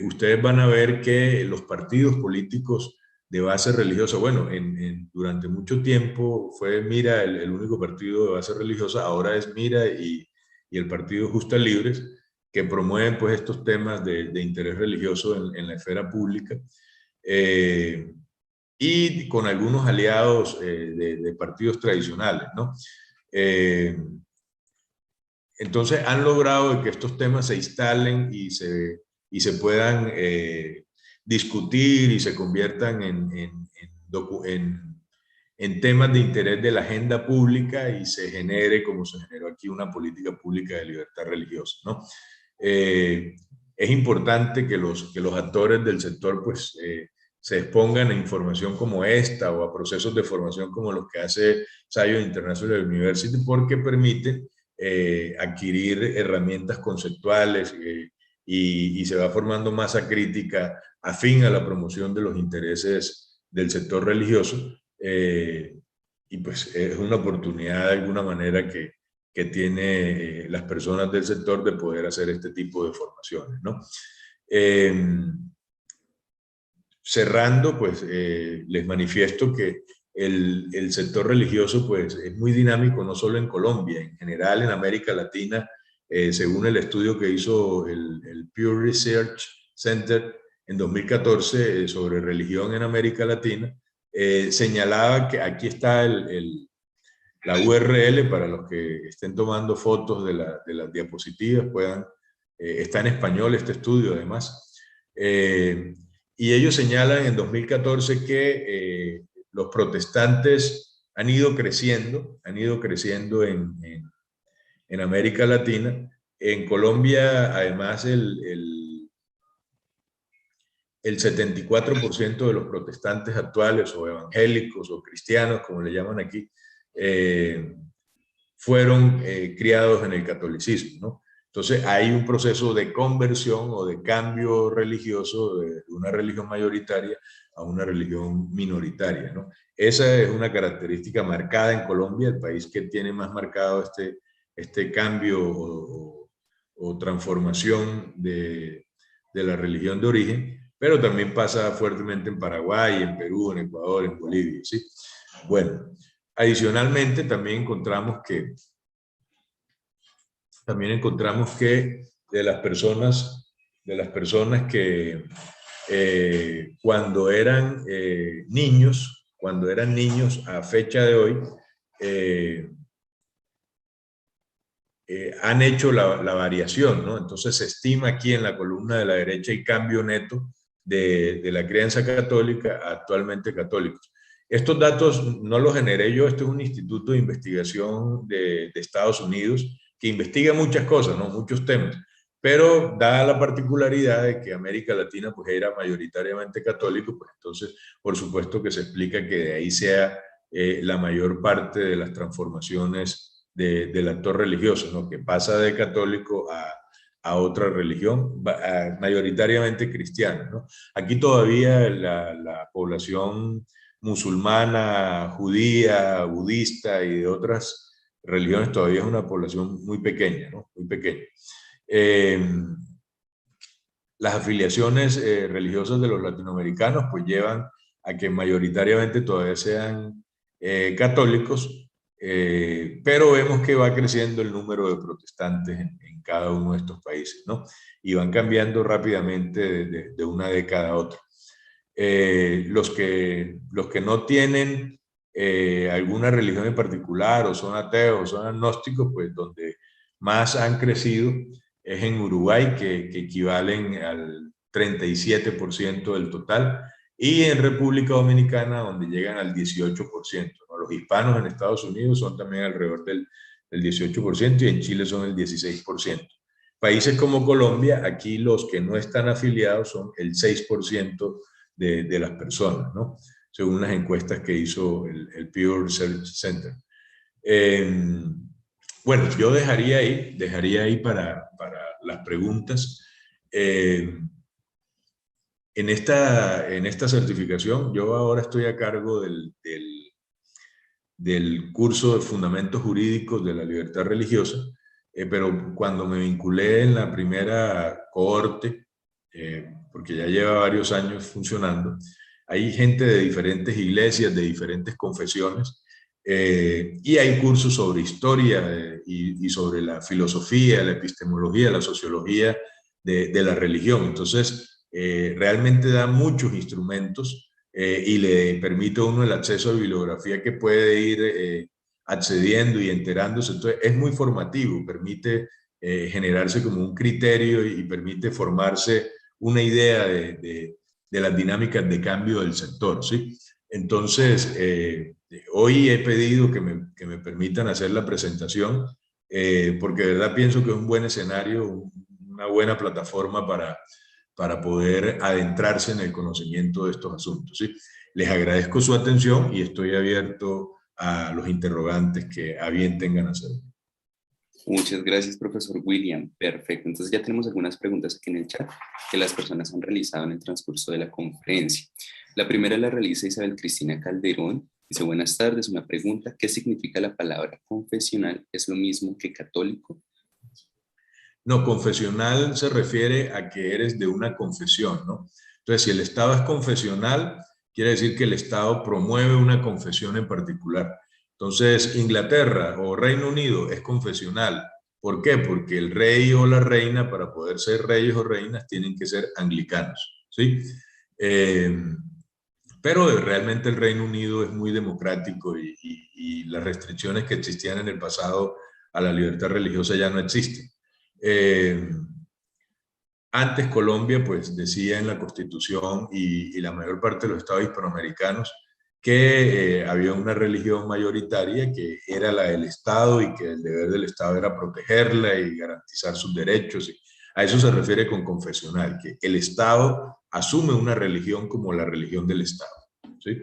Ustedes van a ver que los partidos políticos de base religiosa, bueno, durante mucho tiempo fue Mira el único partido de base religiosa, ahora es Mira y el Partido Justas Libres, que promueven pues estos temas de interés religioso en la esfera pública, y con algunos aliados de partidos tradicionales, ¿no? Entonces han logrado que estos temas se instalen y se puedan discutir y se conviertan en temas de interés de la agenda pública y se genere, como se generó aquí, una política pública de libertad religiosa, ¿no? Es importante que los actores del sector pues, se expongan a información como esta o a procesos de formación como los que hace Zion International University, porque permiten adquirir herramientas conceptuales y se va formando masa crítica afín a la promoción de los intereses del sector religioso, y pues es una oportunidad de alguna manera que tiene las personas del sector de poder hacer este tipo de formaciones, ¿no? Cerrando, pues les manifiesto que el sector religioso pues, es muy dinámico, no solo en Colombia, en general en América Latina, según el estudio que hizo el Pew Research Center en 2014 sobre religión en América Latina, señalaba que aquí está la URL para los que estén tomando fotos de las diapositivas, está en español este estudio además, y ellos señalan en 2014 que los protestantes han ido creciendo en América Latina. En Colombia, además, el 74% de los protestantes actuales, o evangélicos, o cristianos, como le llaman aquí, fueron criados en el catolicismo, ¿no? Entonces hay un proceso de conversión o de cambio religioso de una religión mayoritaria a una religión minoritaria, ¿no? Esa es una característica marcada en Colombia, el país que tiene más marcado este cambio o transformación de la religión de origen, pero también pasa fuertemente en Paraguay, en Perú, en Ecuador, en Bolivia, ¿sí? Bueno, adicionalmente también encontramos que de las personas que cuando eran niños a fecha de hoy, han hecho la variación, ¿no? Entonces se estima aquí en la columna de la derecha el cambio neto de la crianza católica a actualmente católicos. Estos datos no los generé yo, esto es un instituto de investigación de Estados Unidos que investiga muchas cosas, ¿no? Muchos temas, pero dada la particularidad de que América Latina pues era mayoritariamente católico, pues entonces por supuesto que se explica que de ahí sea la mayor parte de las transformaciones del actor religioso, ¿no? Que pasa de católico a otra religión, mayoritariamente cristiana, ¿no? Aquí todavía la población musulmana, judía, budista y de otras religiones todavía es una población muy pequeña, ¿no? Muy pequeña. Las afiliaciones religiosas de los latinoamericanos pues llevan a que mayoritariamente todavía sean católicos, pero vemos que va creciendo el número de protestantes en cada uno de estos países, ¿no? Y van cambiando rápidamente de una década a otra. Los que no tienen alguna religión en particular, o son ateos, o son agnósticos, pues donde más han crecido es en Uruguay, que equivalen al 37% del total, y en República Dominicana, donde llegan al 18%, ¿no? Los hispanos en Estados Unidos son también alrededor del 18%, y en Chile son el 16%. Países como Colombia, aquí los que no están afiliados son el 6% de las personas, ¿no? Según las encuestas que hizo el Pew Research Center. Bueno, yo dejaría ahí para las preguntas. En esta certificación, yo ahora estoy a cargo del curso de Fundamentos Jurídicos de la Libertad Religiosa, pero cuando me vinculé en la primera cohorte, porque ya lleva varios años funcionando, hay gente de diferentes iglesias, de diferentes confesiones, y hay cursos sobre historia y sobre la filosofía, la epistemología, la sociología de la religión. Entonces, realmente da muchos instrumentos y le permite a uno el acceso a bibliografía que puede ir accediendo y enterándose. Entonces, es muy formativo, permite generarse como un criterio y permite formarse una idea de las dinámicas de cambio del sector, ¿sí? Entonces, hoy he pedido que me permitan hacer la presentación, porque de verdad pienso que es un buen escenario, una buena plataforma para poder adentrarse en el conocimiento de estos asuntos, ¿sí? Les agradezco su atención y estoy abierto a los interrogantes que a bien tengan hacer. Muchas gracias, profesor William. Perfecto. Entonces ya tenemos algunas preguntas aquí en el chat que las personas han realizado en el transcurso de la conferencia. La primera la realiza Isabel Cristina Calderón. Dice, buenas tardes, una pregunta. ¿Qué significa la palabra confesional? ¿Es lo mismo que católico? No, confesional se refiere a que eres de una confesión, ¿no? Entonces, si el Estado es confesional, quiere decir que el Estado promueve una confesión en particular. Entonces, Inglaterra o Reino Unido es confesional. ¿Por qué? Porque el rey o la reina, para poder ser reyes o reinas, tienen que ser anglicanos, ¿sí? Pero realmente el Reino Unido es muy democrático y las restricciones que existían en el pasado a la libertad religiosa ya no existen. Antes Colombia pues decía en la Constitución y la mayor parte de los estados hispanoamericanos que había una religión mayoritaria que era la del Estado y que el deber del Estado era protegerla y garantizar sus derechos. Y a eso se refiere con confesional, que el Estado asume una religión como la religión del Estado, ¿sí?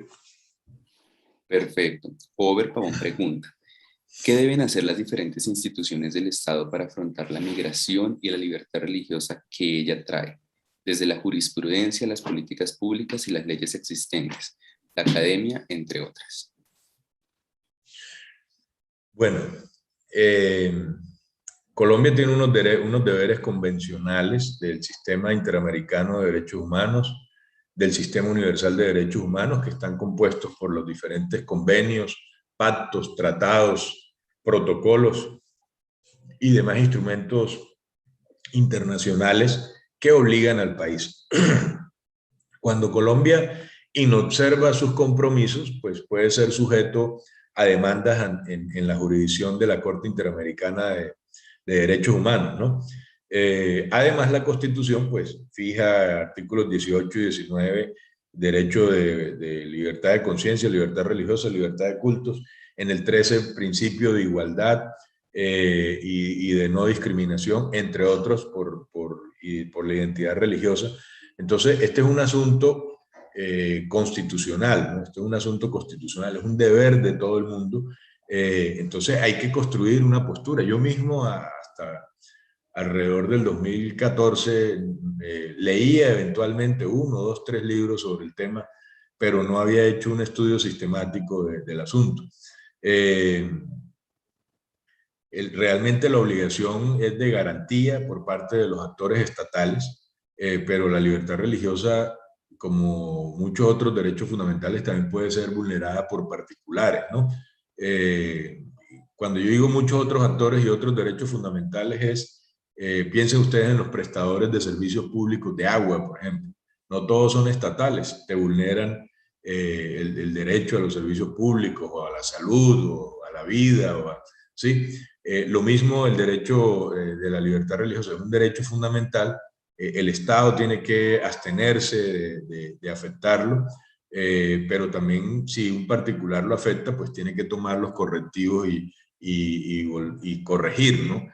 Perfecto. Over Pavón pregunta, ¿qué deben hacer las diferentes instituciones del Estado para afrontar la migración y la libertad religiosa que ella trae? Desde la jurisprudencia, las políticas públicas y las leyes existentes, la academia, entre otras. Bueno, Colombia tiene unos deberes convencionales del Sistema Interamericano de Derechos Humanos, del Sistema Universal de Derechos Humanos, que están compuestos por los diferentes convenios, pactos, tratados, protocolos y demás instrumentos internacionales que obligan al país. Cuando Colombia inobserva sus compromisos, pues puede ser sujeto a demandas en la jurisdicción de la Corte Interamericana de Derechos Humanos, ¿no? Además, la Constitución pues fija artículos 18 y 19, derecho de libertad de conciencia, libertad religiosa, libertad de cultos, en el 13, principio de igualdad y de no discriminación, entre otros, por la identidad religiosa. Entonces, este es un asunto constitucional, ¿no? Esto es un asunto constitucional, es un deber de todo el mundo. Entonces hay que construir una postura. Yo mismo hasta alrededor del 2014 leía eventualmente 1, 2, 3 libros sobre el tema, pero no había hecho un estudio sistemático del asunto. Realmente la obligación es de garantía por parte de los actores estatales, pero la libertad religiosa, como muchos otros derechos fundamentales, también puede ser vulnerada por particulares, ¿no? Cuando yo digo muchos otros actores y otros derechos fundamentales piensen ustedes en los prestadores de servicios públicos de agua, por ejemplo. No todos son estatales, te vulneran el derecho a los servicios públicos o a la salud o a la vida, ¿sí? Lo mismo el derecho de la libertad religiosa, es un derecho fundamental. El Estado tiene que abstenerse de afectarlo, pero también si un particular lo afecta, pues tiene que tomar los correctivos y corregir, ¿no?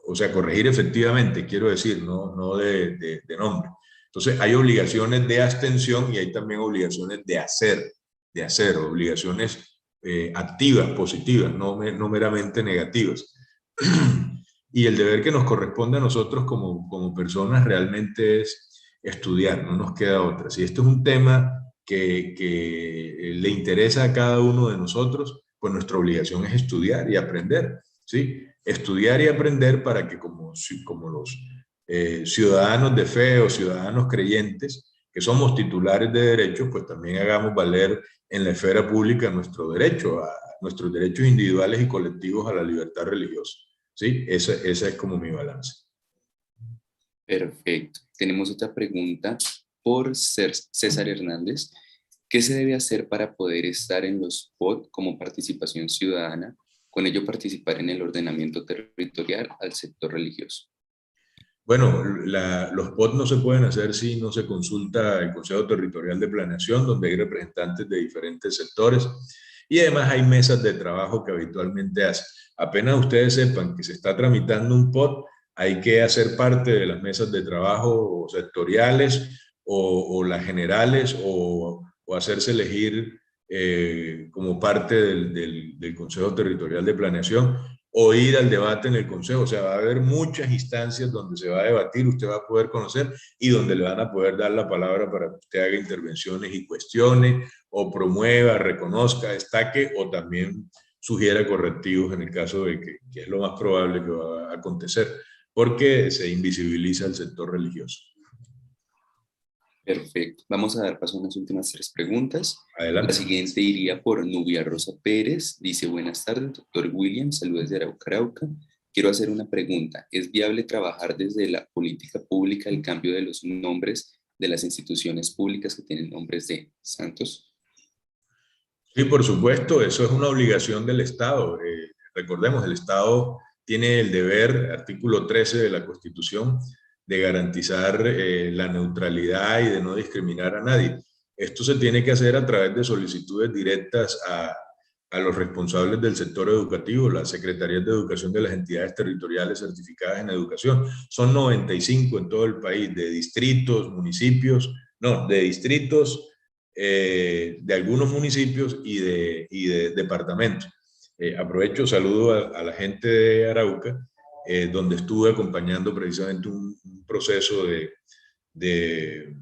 O sea, corregir efectivamente, quiero decir, no de nombre. Entonces hay obligaciones de abstención y hay también obligaciones de hacer obligaciones activas, positivas, no meramente negativas. Y el deber que nos corresponde a nosotros como personas realmente es estudiar, no nos queda otra. Si esto es un tema que le interesa a cada uno de nosotros, pues nuestra obligación es estudiar y aprender, ¿sí? Estudiar y aprender para que como los ciudadanos de fe o ciudadanos creyentes, que somos titulares de derechos, pues también hagamos valer en la esfera pública nuestros derechos individuales y colectivos a la libertad religiosa, ¿sí? Esa es como mi balance. Perfecto. Tenemos otra pregunta por César Hernández. ¿Qué se debe hacer para poder estar en los POT como participación ciudadana, con ello participar en el ordenamiento territorial al sector religioso? Bueno, los POT no se pueden hacer si no se consulta el Consejo Territorial de Planeación, donde hay representantes de diferentes sectores, y además hay mesas de trabajo que habitualmente hacen. Apenas ustedes sepan que se está tramitando un POT, hay que hacer parte de las mesas de trabajo sectoriales o las generales o hacerse elegir como parte del Consejo Territorial de Planeación o ir al debate en el Consejo. O sea, va a haber muchas instancias donde se va a debatir, usted va a poder conocer y donde le van a poder dar la palabra para que usted haga intervenciones y cuestione o promueva, reconozca, destaque o también sugiera correctivos en el caso de que es lo más probable que va a acontecer, porque se invisibiliza el sector religioso. Perfecto. Vamos a dar paso a unas últimas 3 preguntas. Adelante. La siguiente iría por Nubia Rosa Pérez. Dice, buenas tardes, doctor William. Saludos de Arauca, Arauca. Quiero hacer una pregunta. ¿Es viable trabajar desde la política pública el cambio de los nombres de las instituciones públicas que tienen nombres de santos? Sí, por supuesto. Eso es una obligación del Estado. Recordemos, el Estado tiene el deber, artículo 13 de la Constitución, de garantizar la neutralidad y de no discriminar a nadie. Esto se tiene que hacer a través de solicitudes directas a los responsables del sector educativo, las secretarías de educación de las entidades territoriales certificadas en educación. Son 95 en todo el país, de distritos, municipios, no, de distritos, de algunos municipios y de departamentos. Aprovecho, saludo a la gente de Arauca, donde estuve acompañando precisamente un proceso de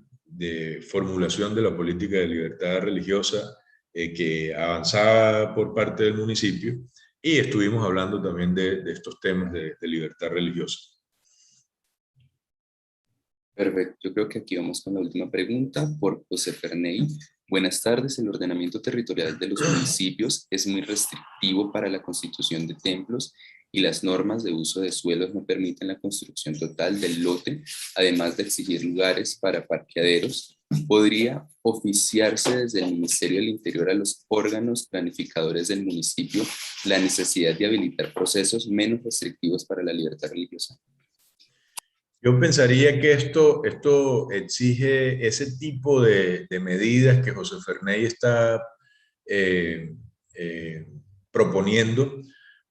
formulación de la política de libertad religiosa que avanzaba por parte del municipio, y estuvimos hablando también de estos temas de libertad religiosa. Perfecto. Yo creo que aquí vamos con la última pregunta por José Ferney. Buenas tardes. El ordenamiento territorial de los municipios es muy restrictivo para la constitución de templos y las normas de uso de suelos no permiten la construcción total del lote, además de exigir lugares para parqueaderos. ¿Podría oficiarse desde el Ministerio del Interior a los órganos planificadores del municipio la necesidad de habilitar procesos menos restrictivos para la libertad religiosa? Yo pensaría que esto exige ese tipo de medidas que José Ferney está proponiendo,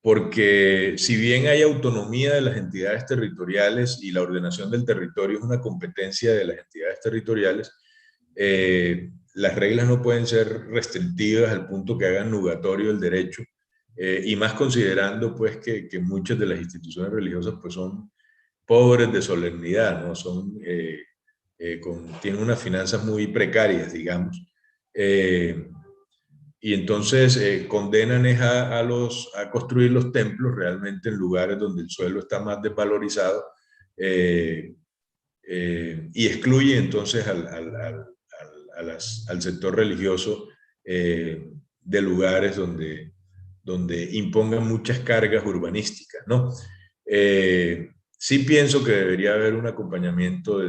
porque si bien hay autonomía de las entidades territoriales y la ordenación del territorio es una competencia de las entidades territoriales, las reglas no pueden ser restrictivas al punto que hagan nugatorio el derecho, y más considerando pues que muchas de las instituciones religiosas pues son pobres de solemnidad, ¿no? Tienen unas finanzas muy precarias, digamos, y entonces condenan a construir los templos realmente en lugares donde el suelo está más desvalorizado, y excluye entonces al sector religioso de lugares donde impongan muchas cargas urbanísticas, ¿no? Sí pienso que debería haber un acompañamiento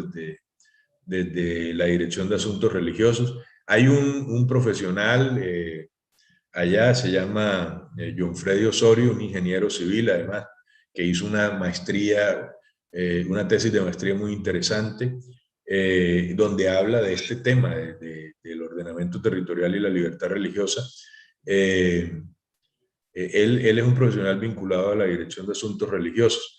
desde la Dirección de Asuntos Religiosos. Hay un profesional allá, se llama John Freddy Osorio, un ingeniero civil además, que hizo una maestría, una tesis de maestría muy interesante, donde habla de este tema del ordenamiento territorial y la libertad religiosa. Él es un profesional vinculado a la Dirección de Asuntos Religiosos.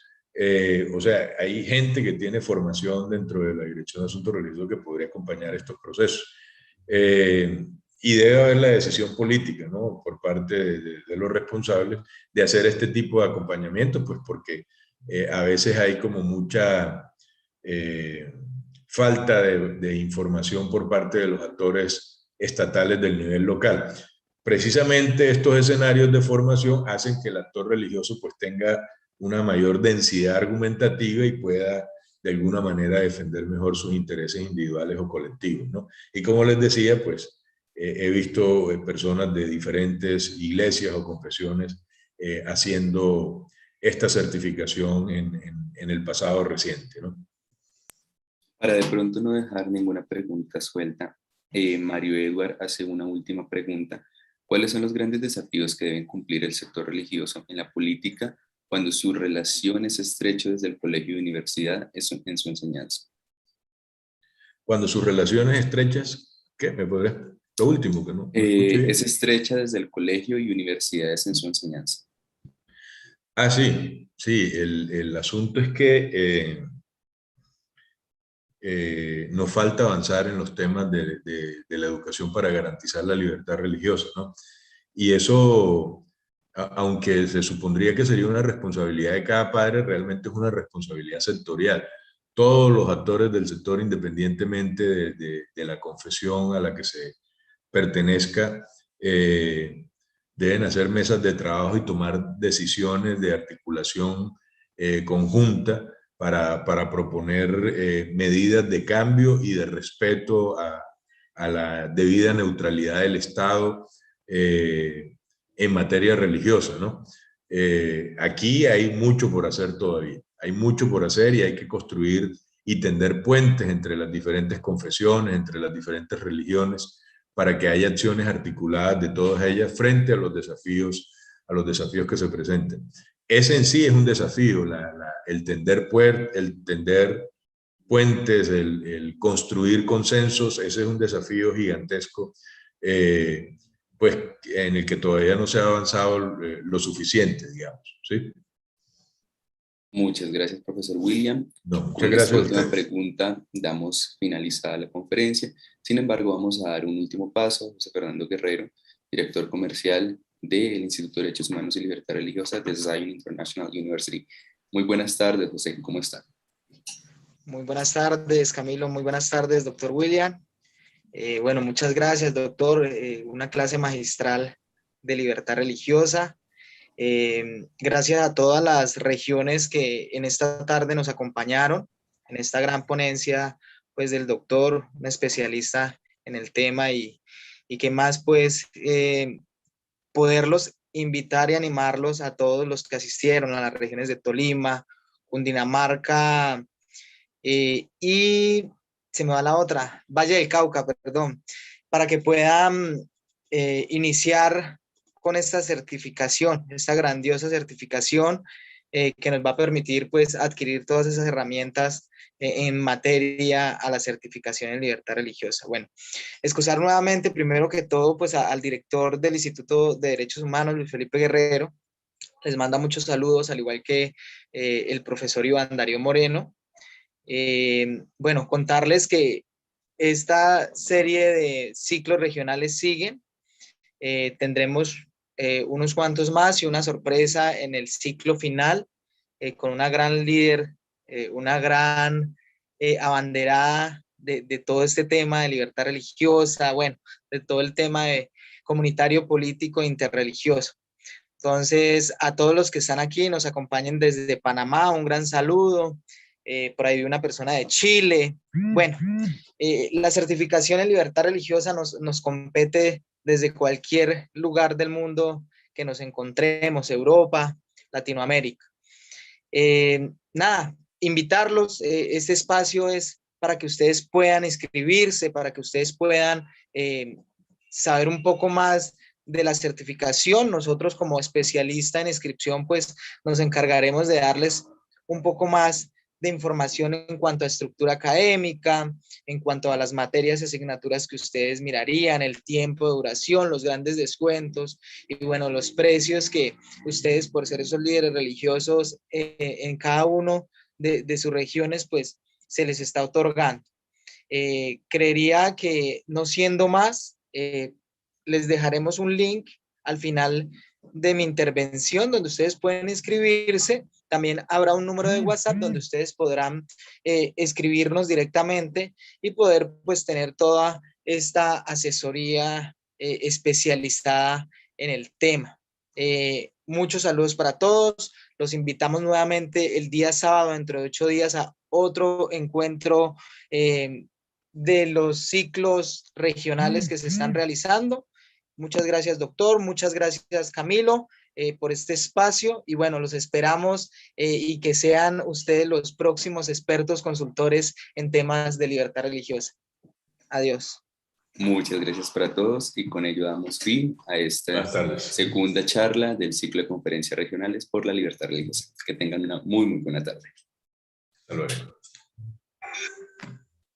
O sea, hay gente que tiene formación dentro de la Dirección de Asuntos Religiosos que podría acompañar estos procesos. Y debe haber la decisión política, ¿no? Por parte de los responsables de hacer este tipo de acompañamiento, pues porque a veces hay como mucha falta de información por parte de los actores estatales del nivel local. Precisamente estos escenarios de formación hacen que el actor religioso pues tenga una mayor densidad argumentativa y pueda de alguna manera defender mejor sus intereses individuales o colectivos, ¿no? Y como les decía, pues he visto personas de diferentes iglesias o confesiones haciendo esta certificación en el pasado reciente, ¿no? Para de pronto no dejar ninguna pregunta suelta, Mario Edward hace una última pregunta. ¿Cuáles son los grandes desafíos que deben cumplir el sector religioso en la política cuando su relación es estrecha desde el colegio y universidad en su enseñanza? Cuando sus relaciones estrechas, ¿qué? ¿Me podrías? Lo último, que no escuché bien. Es estrecha desde el colegio y universidades en su enseñanza. Ah, sí, sí, el asunto es que nos falta avanzar en los temas de la educación para garantizar la libertad religiosa, ¿no? Y eso, aunque se supondría que sería una responsabilidad de cada padre, realmente es una responsabilidad sectorial. Todos los actores del sector, independientemente de la confesión a la que se pertenezca, deben hacer mesas de trabajo y tomar decisiones de articulación conjunta para proponer medidas de cambio y de respeto a la debida neutralidad del Estado en materia religiosa, ¿no? Aquí hay mucho por hacer todavía, hay mucho por hacer y hay que construir y tender puentes entre las diferentes confesiones, entre las diferentes religiones, para que haya acciones articuladas de todas ellas frente a los desafíos que se presenten. Ese en sí es un desafío, el tender puentes, el construir consensos, ese es un desafío gigantesco, pues en el que todavía no se ha avanzado lo suficiente, digamos, ¿sí? Muchas gracias, profesor William. No, muchas Con esta gracias a última ustedes. pregunta damos finalizada la conferencia. Sin embargo, vamos a dar un último paso. José Fernando Guerrero, director comercial del Instituto de Derechos Humanos y Libertad Religiosa de Zion International University. Muy buenas tardes, José, ¿cómo está? Muy buenas tardes, Camilo. Muy buenas tardes, doctor William. Bueno, muchas gracias, doctor. Una clase magistral de libertad religiosa. Gracias a todas las regiones que en esta tarde nos acompañaron en esta gran ponencia, pues del doctor, un especialista en el tema y que más pues poderlos invitar y animarlos a todos los que asistieron a las regiones de Tolima, Cundinamarca y se me va la otra, Valle del Cauca, perdón, para que puedan iniciar con esta certificación, esta grandiosa certificación que nos va a permitir pues adquirir todas esas herramientas en materia a la certificación en libertad religiosa. Bueno, excusar nuevamente primero que todo pues al director del Instituto de Derechos Humanos, Luis Felipe Guerrero, les manda muchos saludos, al igual que el profesor Iván Darío Moreno. Bueno, contarles que esta serie de ciclos regionales siguen. Tendremos unos cuantos más y una sorpresa en el ciclo final con una gran líder, una gran abanderada de todo este tema de libertad religiosa, bueno, de todo el tema de comunitario, político e interreligioso. Entonces, a todos los que están aquí, nos acompañen desde Panamá, un gran saludo. Por ahí una persona de Chile. Bueno, la certificación en libertad religiosa nos compete desde cualquier lugar del mundo que nos encontremos, Europa, Latinoamérica. Nada, invitarlos, este espacio es para que ustedes puedan inscribirse, para que ustedes puedan saber un poco más de la certificación. Nosotros como especialista en inscripción, pues nos encargaremos de darles un poco más de información en cuanto a estructura académica, en cuanto a las materias y asignaturas que ustedes mirarían, el tiempo de duración, los grandes descuentos y bueno, los precios que ustedes por ser esos líderes religiosos en cada uno de sus regiones, pues se les está otorgando. Creería que no siendo más, les dejaremos un link al final de mi intervención donde ustedes pueden inscribirse. También habrá un número de WhatsApp donde ustedes podrán escribirnos directamente y poder pues tener toda esta asesoría especializada en el tema. Muchos saludos para todos. Los invitamos nuevamente el día sábado, dentro de 8 días, a otro encuentro de los ciclos regionales que se están realizando. Muchas gracias, doctor. Muchas gracias, Camilo, por este espacio. Y bueno, los esperamos y que sean ustedes los próximos expertos consultores en temas de libertad religiosa. Adiós. Muchas gracias para todos y con ello damos fin a esta segunda charla del ciclo de conferencias regionales por la libertad religiosa. Que tengan una muy, muy buena tarde. Hasta luego.